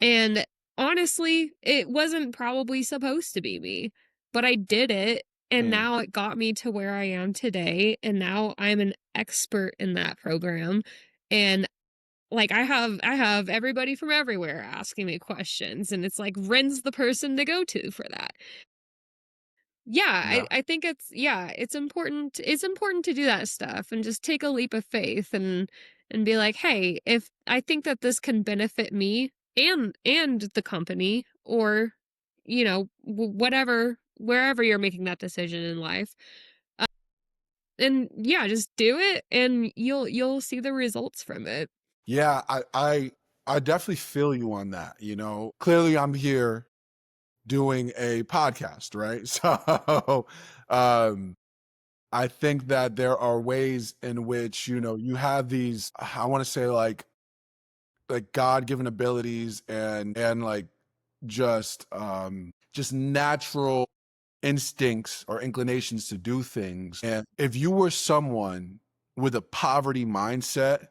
And honestly, it wasn't probably supposed to be me, but I did it. And mm. now it got me to where I am today. And now I'm an expert in that program. And like I have everybody from everywhere asking me questions. And it's like Rynn's the person to go to for that. Yeah, I, Yeah. I think it's important to do that stuff and just take a leap of faith and be like, hey, if I think that this can benefit me and the company or whatever wherever you're making that decision in life. And yeah, just do it and you'll see the results from it. Yeah, I definitely feel you on that, you know. Clearly I'm here doing a podcast, right? So, um I think that there are ways in which, you know, you have these, I want to say like God-given abilities and like just natural instincts or inclinations to do things. And if you were someone with a poverty mindset,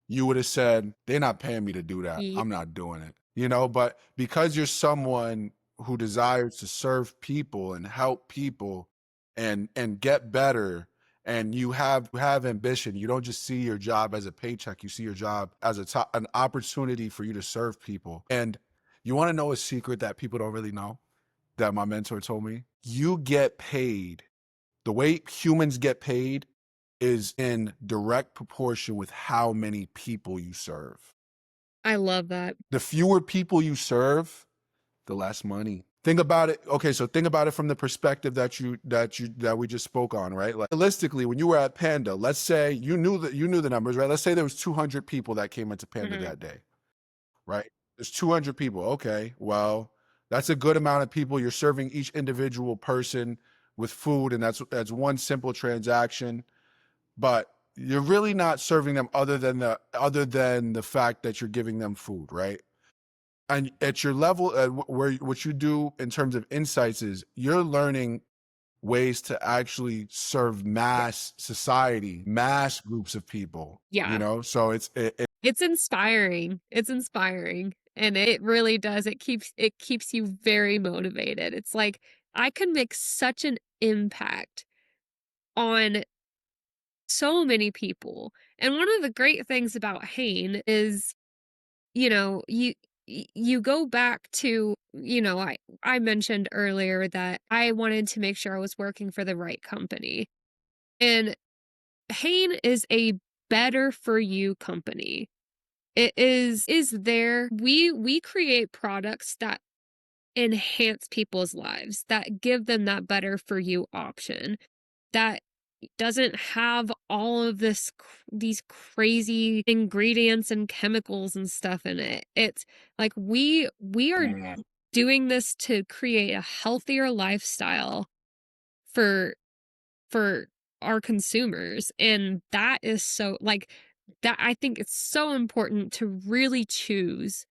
you would have said, they're not paying me to do that. Ye- I'm not doing it. You know, but because you're someone who desires to serve people and help people and get better and you have ambition, you don't just see your job as a paycheck, you see your job as an opportunity for you to serve people. And you want to know a secret that people don't really know that my mentor told me? You get paid. The way humans get paid is in direct proportion with how many people you serve. I love that. The fewer people you serve, the less money. Think about it. Okay, so think about it from the perspective that we just spoke on, right? Like realistically, when you were at Panda, let's say you knew the numbers, right? Let's say there was 200 people that came into Panda Hmm. that day, right? There's 200 people. Okay, well, that's a good amount of people. You're serving each individual person with food, and that's one simple transaction. But you're really not serving them other than the fact that you're giving them food, right? And at your level, where what you do in terms of insights is you're learning ways to actually serve mass society, mass groups of people. You Yeah. know, so It's inspiring. It's inspiring. And it really does. It keeps you very motivated. It's like I can make such an impact on so many people. And one of the great things about Hain is, you know, you go back to, I mentioned earlier that I wanted to make sure I was working for the right company. And Hain is a better for you company. It is there. We create products that enhance people's lives, that give them that better for you option, that doesn't have all of these crazy ingredients and chemicals and stuff in it. It's like we are Mm, doing this to create a healthier lifestyle for for our consumers, and that is so like that I think it's so important to really choose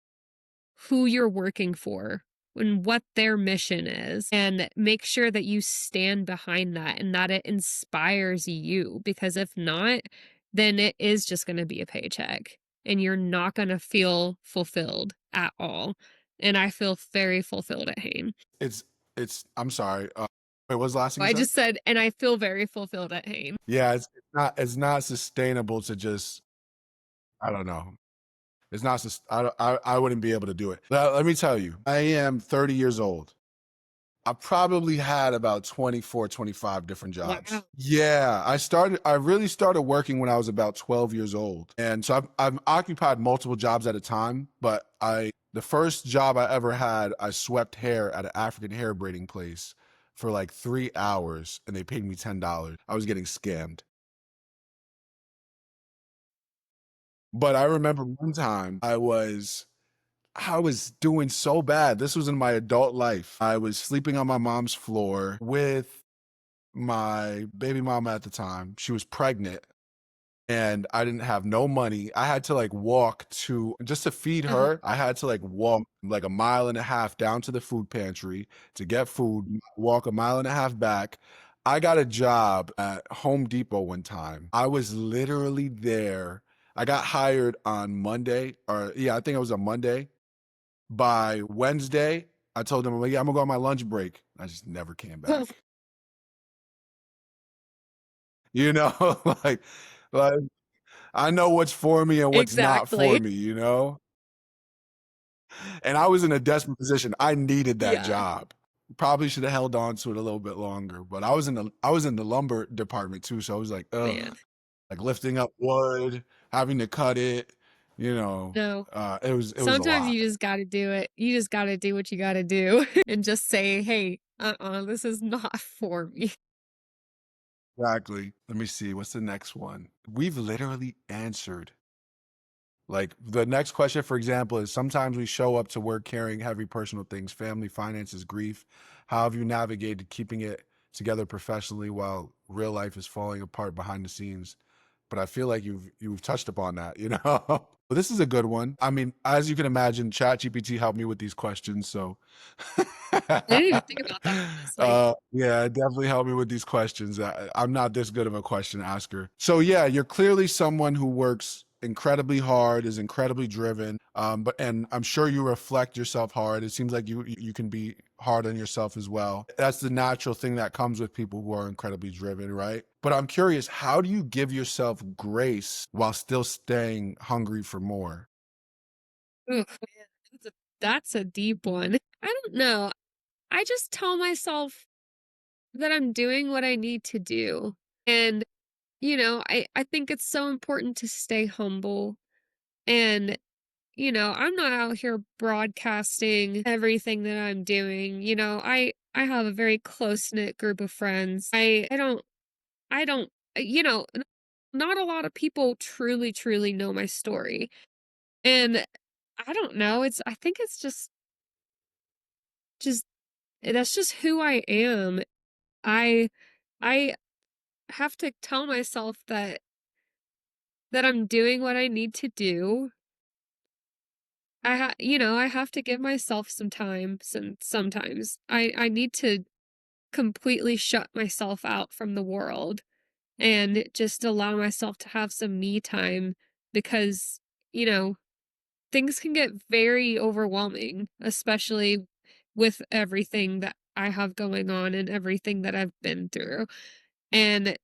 who you're working for and what their mission is, and make sure that you stand behind that and that it inspires you, because if not, then it is just going to be a paycheck and you're not going to feel fulfilled at all. And I feel very fulfilled at Hain. It's I'm sorry. Wait, what was the last thing you I said? just said, and I feel very fulfilled at Hain. Yeah, it's not sustainable to just, I don't know. It's not I wouldn't be able to do it. Let me tell you, I am 30 years old. I probably had about 24, 25 different jobs. Wow. Yeah, I really started working when I was about 12 years old. And so I've occupied multiple jobs at a time, but the first job I ever had, I swept hair at an African hair braiding place for like 3 hours and they paid me $10. I was getting scammed. But I remember one time I was doing so bad. This was in my adult life. I was sleeping on my mom's floor with my baby mama at the time. She was pregnant and I didn't have no money. I had to like walk to just to feed Uh-huh. her. I had to like walk like a mile and a half down to the food pantry to get food, walk a mile and a half back. I got a job at Home Depot one time. I was literally there. I got hired on Monday, or yeah, I think it was on Monday. By Wednesday, I told them, yeah, I'm gonna go on my lunch break. I just never came Oh, back. You know, like, like I know what's for me and what's not for exactly. me, you know? And I was in a desperate position. I needed that Yeah, job. Probably should have held on to it a little bit longer, but I was in the lumber department too, so I was like, man. ugh, like lifting up wood, having to cut it, No. it was a Sometimes lot. you just gotta do it. You just gotta do what you gotta do and just say, "Hey, this is not for me." Exactly. Let me see. What's the next one? We've literally answered. Like the next question, for example, is sometimes we show up to work carrying heavy personal things, family, finances, grief. How have you navigated keeping it together professionally while real life is falling apart behind the scenes? But I feel like you've touched upon that, you know. But this is a good one. I mean, as you can imagine, ChatGPT helped me with these questions, so I didn't even think about that, honestly. yeah, it definitely helped me with these questions. I'm not this good of a question asker. So yeah, you're clearly someone who works incredibly hard, is incredibly driven. And I'm sure you reflect yourself hard. It seems like you can be hard on yourself as well. That's the natural thing that comes with people who are incredibly driven, right? But I'm curious, how do you give yourself grace while still staying hungry for more? Oof, man, that's a deep one. I don't know. I just tell myself that I'm doing what I need to do. And, I think it's so important to stay humble. And, I'm not out here broadcasting everything that I'm doing. I have a very close-knit group of friends. I don't, not a lot of people truly, truly know my story. And I don't know. I think it's just, that's just who I am. I, I have to tell myself that I'm doing what I need to do. I have to give myself some time. Sometimes I need to completely shut myself out from the world and just allow myself to have some me time, because, you know, things can get very overwhelming, especially with everything that I have going on and everything that I've been through. And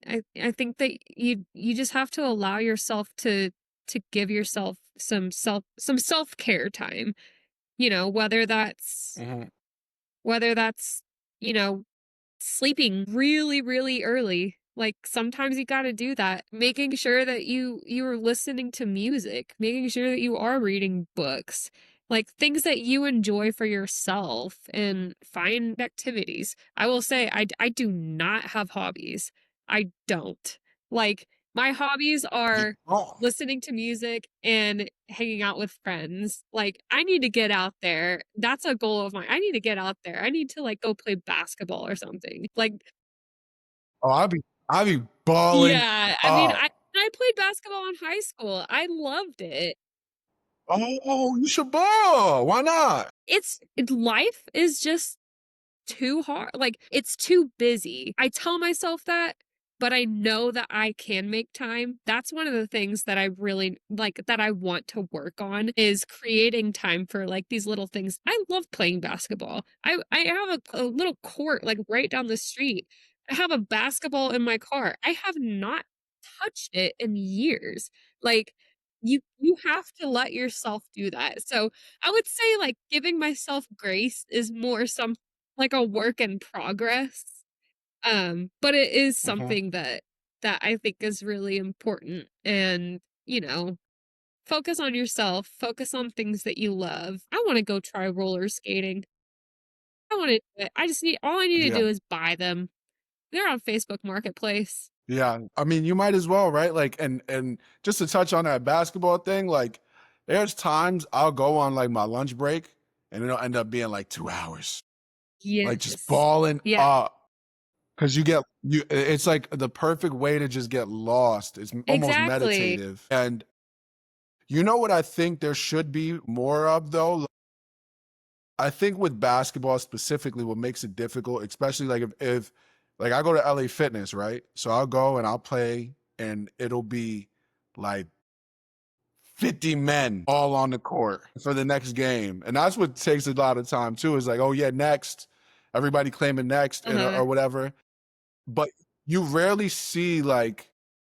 I think that you just have to allow yourself to give yourself some self-care time, whether that's Mhm. whether that's, you know, sleeping really, really early. Like, sometimes you gotta do that. Making sure that you're listening to music, making sure that you are reading books, like, things that you enjoy for yourself, and find activities. I will say I do not have hobbies. I don't. Like, my hobbies You are don't. listening to music and hanging out with friends. Like, I need to get out there. That's a goal of mine. I need to get out there. I need to, like, go play basketball or something. Like, Oh, I'd be balling yeah, I mean, I up. I played basketball in high school. I loved it. Oh, you should borrow. Why not? Life is just too hard. Like, it's too busy. I tell myself that, but I know that I can make time. That's one of the things that I really like that I want to work on is creating time for like these little things. I love playing basketball. I have a little court like right down the street. I have a basketball in my car. I have not touched it in years. Like you have to let yourself do that. So I would say like giving myself grace is more like a work in progress. But it is Mhm. something that I think is really important and, you know, focus on yourself, focus on things that you love. I want to go try roller skating. I want to do it. I just need all I need to Yeah. do is buy them. They're on Facebook Marketplace. Yeah. I mean, you might as well, right? Like, and just to touch on that basketball thing, like, there's times I'll go on like my lunch break and it'll end up being like 2 hours, like just Yes. balling Yeah, up. Cause it's like the perfect way to just get lost. It's almost exactly. meditative. And you know what I think there should be more of though? I think with basketball specifically, what makes it difficult, especially like if like I go to LA Fitness, right? So I'll go and I'll play and it'll be like 50 men all on the court for the next game. And that's what takes a lot of time too, is like, oh yeah, next. Everybody claiming next and Uh-huh. or whatever. But you rarely see like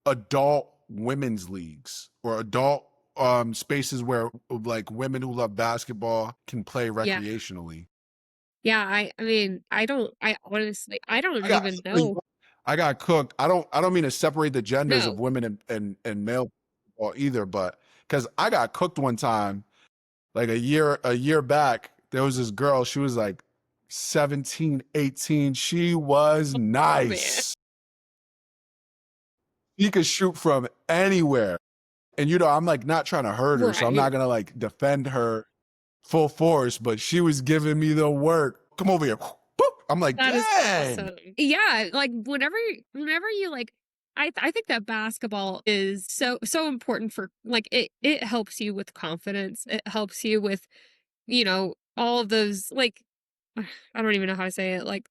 adult women's leagues or adult spaces where like women who love basketball can play Yeah. recreationally. Yeah, I mean, I honestly I I don't got even know. I got cooked. I don't mean to separate the genders of No. women and male or either, but because I got cooked one time, like a year back, there was this girl, she was like 17, 18. She was Oh, man. nice. She could shoot from anywhere. And I'm like not trying to hurt her, so I'm Right. not gonna like defend her full force, but she was giving me the work. Come over here. Boop. I'm like, That is dang. awesome. Yeah, like, whenever you, like I think that basketball is so important for like, it helps you with confidence. It helps you with, all of those, like, I don't even know how to say it, like,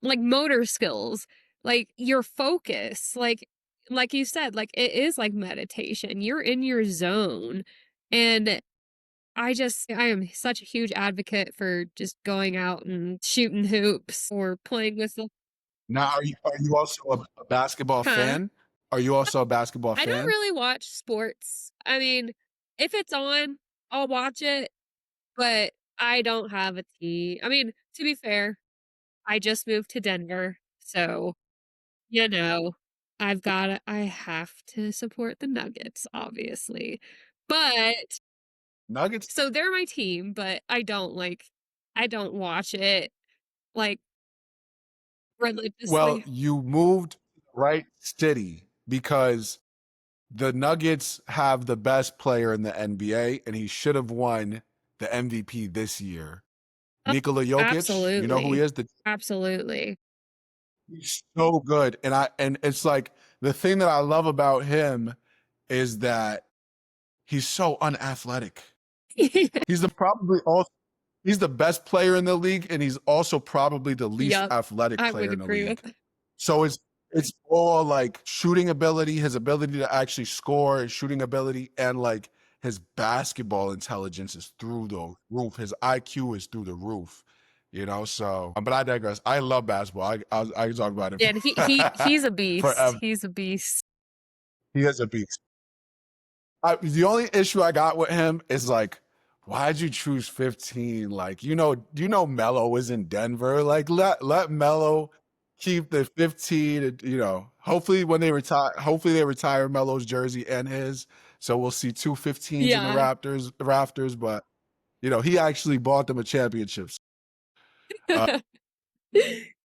like, motor skills, like, your focus, like you said, like, it is like meditation. You're in your zone, and I am such a huge advocate for just going out and shooting hoops or playing with the Now, are you also a basketball huh? fan? Are you also a basketball I don't fan? really watch sports. I mean, if it's on, I'll watch it, but I don't have a team. I mean, to be fair, I just moved to Denver, so, you know, I have to support the Nuggets, obviously. But Nuggets? so they're my team, but I don't watch it, like, Well, religiously. you moved to the right city because the Nuggets have the best player in the NBA, and he should have won the MVP this year. Oh, Nikola Jokic, you know who he absolutely. is? Absolutely. He's so good. And it's like the thing that I love about him is that he's so unathletic. He's the probably also he's the best player in the league, and he's also probably the least Yep. athletic I player would in the agree with league. that. So it's all like shooting ability, his ability to actually score, his shooting ability, and like his basketball intelligence is through the roof. His IQ is through the roof. So but I digress. I love basketball. I can talk about it And he's a beast. forever. He's a beast. He is a beast. The only issue I got with him is like, why'd you choose 15? Like, do you know Melo is in Denver? Like, let Melo keep the 15. And, hopefully when hopefully they retire Melo's jersey and his. So we'll see two 15s in the Yeah. rafters. But he actually bought them a championship. Uh,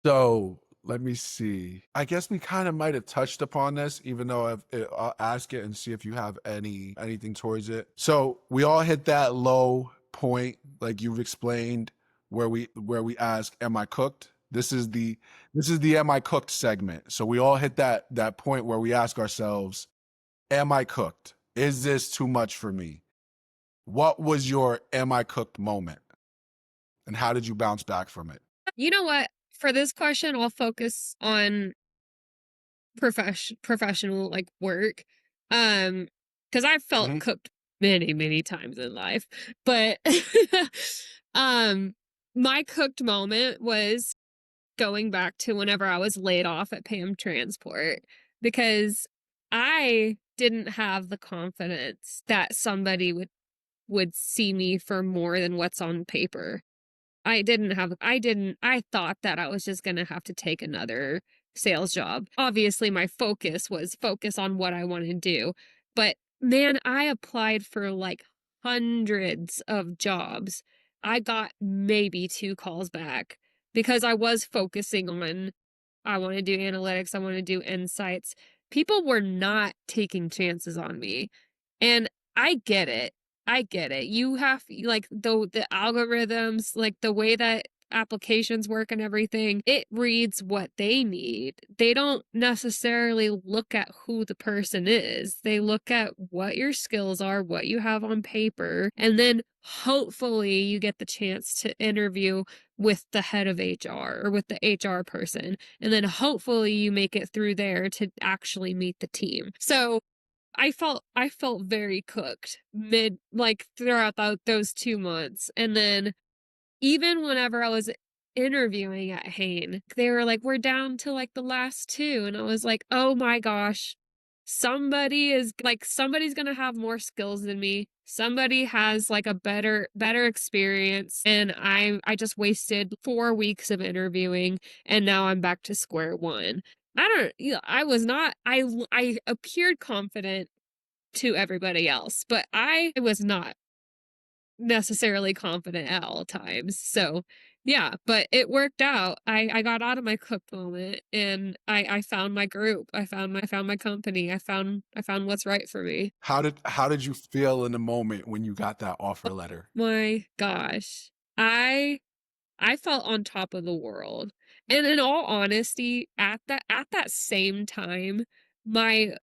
so let me see. I guess we kind of might have touched upon this, even though I'll ask it and see if you have anything towards it. So we all hit that low point, like you've explained, where we ask, "Am I cooked?" This is the "Am I cooked" segment. So we all hit that point where we ask ourselves, "Am I cooked? Is this too much for me?" What was your "Am I cooked" moment, and how did you bounce back from it? You know what? For this question, I'll focus on professional, like, work, um, because I've felt Mhm. cooked many, many times in life, but, um, my cooked moment was going back to whenever I was laid off at Pam Transport, because I didn't have the confidence that somebody would see me for more than what's on paper. I thought that I was just gonna have to take another sales job. Obviously, my focus was focus on what I wanna do, but man, I applied for, like, hundreds of jobs. I got maybe 2 calls back because I was focusing on, I wanna do analytics, I wanna do insights. People were not taking chances on me, and I get it. I get it. You have, like, the algorithms, like, the way that applications work and everything, it reads what they need. They don't necessarily look at who the person is. They look at what your skills are, what you have on paper, and then hopefully you get the chance to interview with the head of HR or with the HR person. And then hopefully you make it through there to actually meet the team. So I felt very cooked mid, like, throughout those 2 months, and then even whenever I was interviewing at Hain, they were like, "We're down to, like, the last 2," and I was like, "Oh my gosh. Somebody's gonna have more skills than me. Somebody has, like, a better experience, and I just wasted 4 weeks of interviewing, and now I'm back to square one." I don't, I was not, I appeared confident to everybody else, but I was not necessarily confident at all times. So, yeah, but it worked out. I got out of my cook moment, and I found my group. I found my company. I found what's right for me. How did you feel in the moment when you got that offer letter? My gosh. I I felt on top of the world. And in all honesty, at that same time, my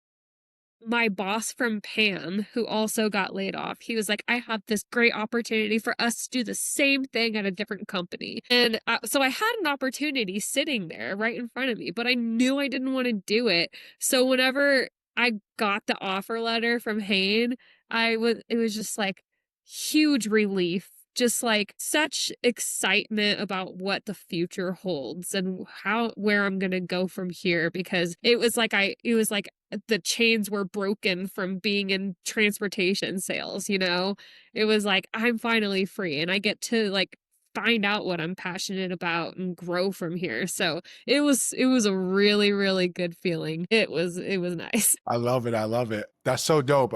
my boss from Pam, who also got laid off, he was like, "I have this great opportunity for us to do the same thing at a different company." And so I had an opportunity sitting there right in front of me, but I knew I didn't want to do it. So whenever I got the offer letter from Hain, it was just like huge relief. Just like such excitement about what the future holds and where I'm going to go from here, because it was like the chains were broken from being in transportation sales, you know? It was like, I'm finally free and I get to, like, find out what I'm passionate about and grow from here. So it was a really, really good feeling. It was nice. I love it, I love it. That's so dope.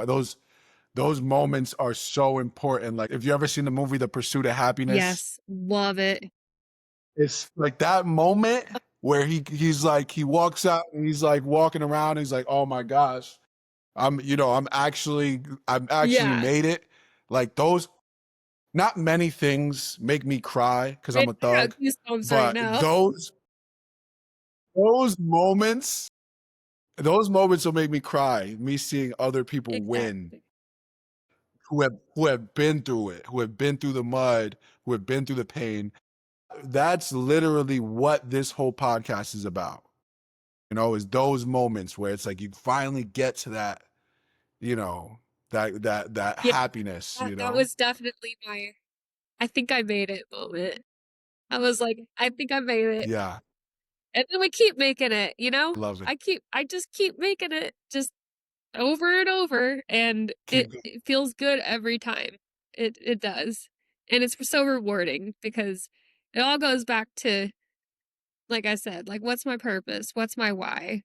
Those moments are so important. Like, if you ever seen the movie The Pursuit of Happiness, Yes, love it. it's like that moment where he's like he walks out and he's like walking around, and he's like, "Oh my gosh, I'm actually Yeah. made it." Like those, not many things make me cry because I'm And a I got thug, goosebumps right but now. those moments those moments will make me cry. Me seeing other people win Exactly. who have been through it, who have been through the mud, who have been through the pain. That's literally what this whole podcast is about. Is those moments where it's like you finally get to that, you know, that Yeah, that happiness. was definitely my "I think I made it" moment. I was like, "I think I made it." Yeah, And then we keep making it, you know? love it. I just keep making it just over and over, and Keep go it feels good every time. It does. And it's so rewarding because it all goes back to, like I said, like, what's my purpose? What's my why?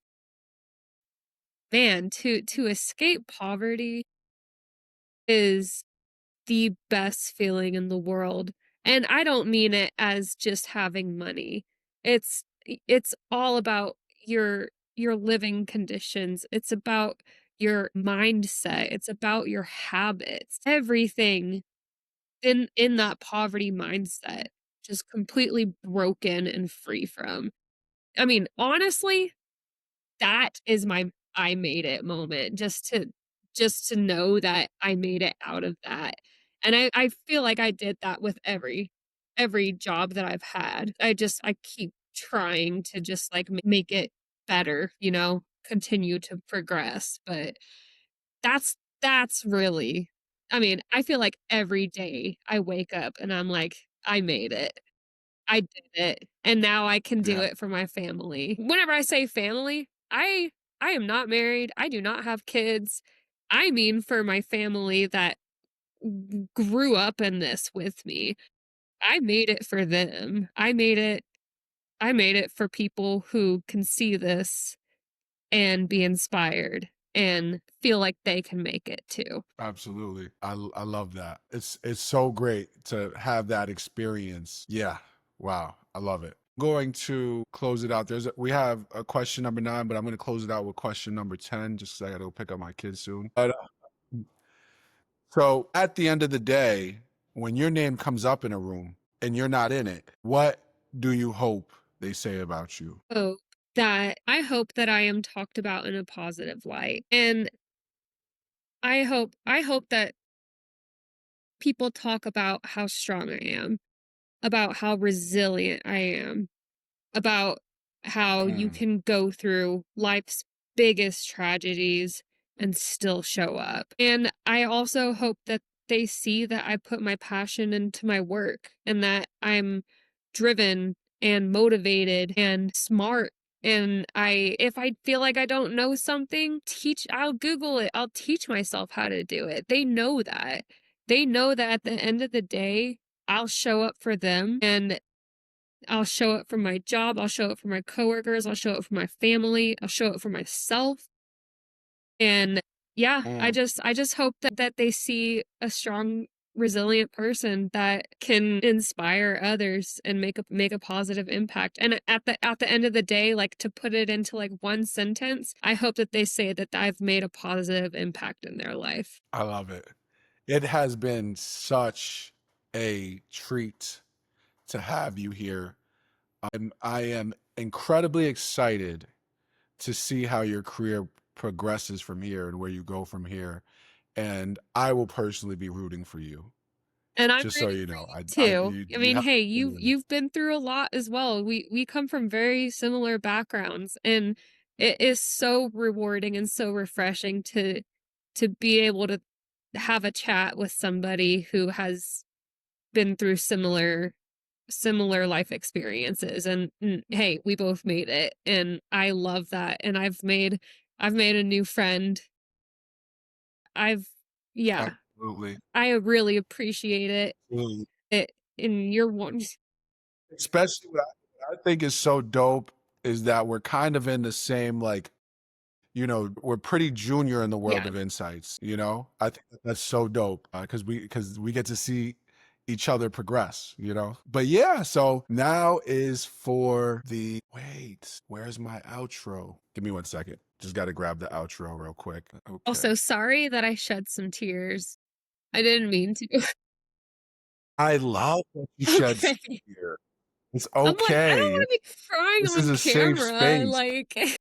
Man, to escape poverty is the best feeling in the world. And I don't mean it as just having money. It's all about your living conditions. It's about your mindset. It's about your habits. Everything in that poverty mindset just completely broken and free from. I mean, honestly, that is my "I made it" moment, just to know that I made it out of that, And I feel like I did that with every job that I've had. I keep trying to just like make it better, you know, continue to progress. But that's really, I mean, I feel like every day I wake up and I'm like, I made it. I did it, and now I can do Yeah, it for my family. Whenever I say family, I am not married, I do not have kids. I mean for my family that grew up in this with me. I made it for them. I made it for people who can see this and be inspired and feel like they can make it too. absolutely. I love that. It's so great to have that experience. Yeah. Wow. I love it. Going to close it out. We have a question number 9, but I'm going to close it out with question number 10 just 'cause I got to go pick up my kids soon. But so at the end of the day, when your name comes up in a room and you're not in it, what do you hope they say about you? Hope I hope that I am talked about in a positive light. And I hope that people talk about how strong I am, about how resilient I am, about how you Mm, can go through life's biggest tragedies and still show up. And I also hope that they see that I put my passion into my work and that I'm driven and motivated and smart. And if I feel like I don't know something, I'll Google it. I'll teach myself how to do it. They know that. They know that at the end of the day, I'll show up for them and I'll show up for my job, I'll show up for my coworkers, I'll show up for my family, I'll show up for myself. And yeah, mm. I just hope that they see a strong, resilient person that can inspire others and make a positive impact. And at the end of the day, like to put it into like one sentence, I hope that they say that I've made a positive impact in their life. I love it. It has been such a treat to have you here. I am incredibly excited to see how your career progresses from here and where you go from here. And I will personally be rooting for you. And I'm Just so rooting you for know, you too. I you mean, have hey, to. you've been through a lot as well. We come from very similar backgrounds, and it is so rewarding and so refreshing to be able to have a chat with somebody who has been through similar life experiences. And hey, we both made it, and I love that. And I've made a new friend. I've yeah, Absolutely. I really appreciate it. Absolutely. It and you're one. Especially what I think is so dope is that we're kind of in the same like, we're pretty junior in the world Yeah. of insights, you know? I think that's so dope, because we get to see each other progress, you know? But yeah, so now is for the wait, where's my outro? Give me one second. Just gotta grab the outro real quick. Okay. Also, sorry that I shed some tears. I didn't mean to. I love that you shed Okay. here. It's I'm like, I don't okay. wanna be crying This is on a safe camera, space. like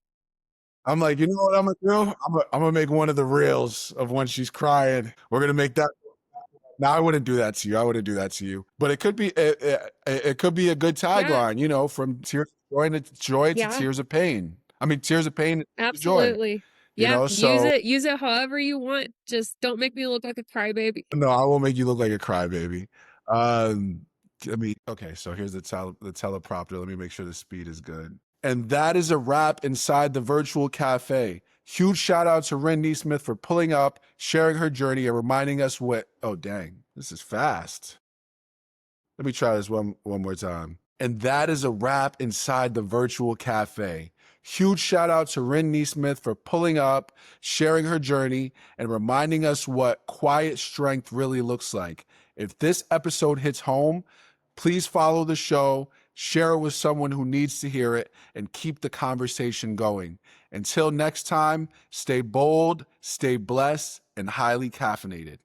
I'm like, you know what I'm gonna do? I'm gonna make one of the reels of when she's crying. We're gonna make that. No, I wouldn't do that to you. I wouldn't do that to you. But it could be a good yeah, tagline, from tears of joy to yeah, tears of pain. I mean, tears of pain to joy. absolutely. Yeah, So use it however you want, just don't make me look like a crybaby. no, I won't make you look like a crybaby. Um, okay, so here's the teleprompter. Let me make sure the speed is good. And that is a wrap inside the virtual cafe. Huge shout out to Rynn NeSmith for pulling up, sharing her journey, and reminding us what. Oh, dang, this is fast. Let me try this one more time. And that is a wrap inside the virtual cafe. Huge shout out to Rynn NeSmith for pulling up, sharing her journey, and reminding us what quiet strength really looks like. If this episode hits home, please follow the show, share it with someone who needs to hear it, and keep the conversation going. Until next time, stay bold, stay blessed, and highly caffeinated.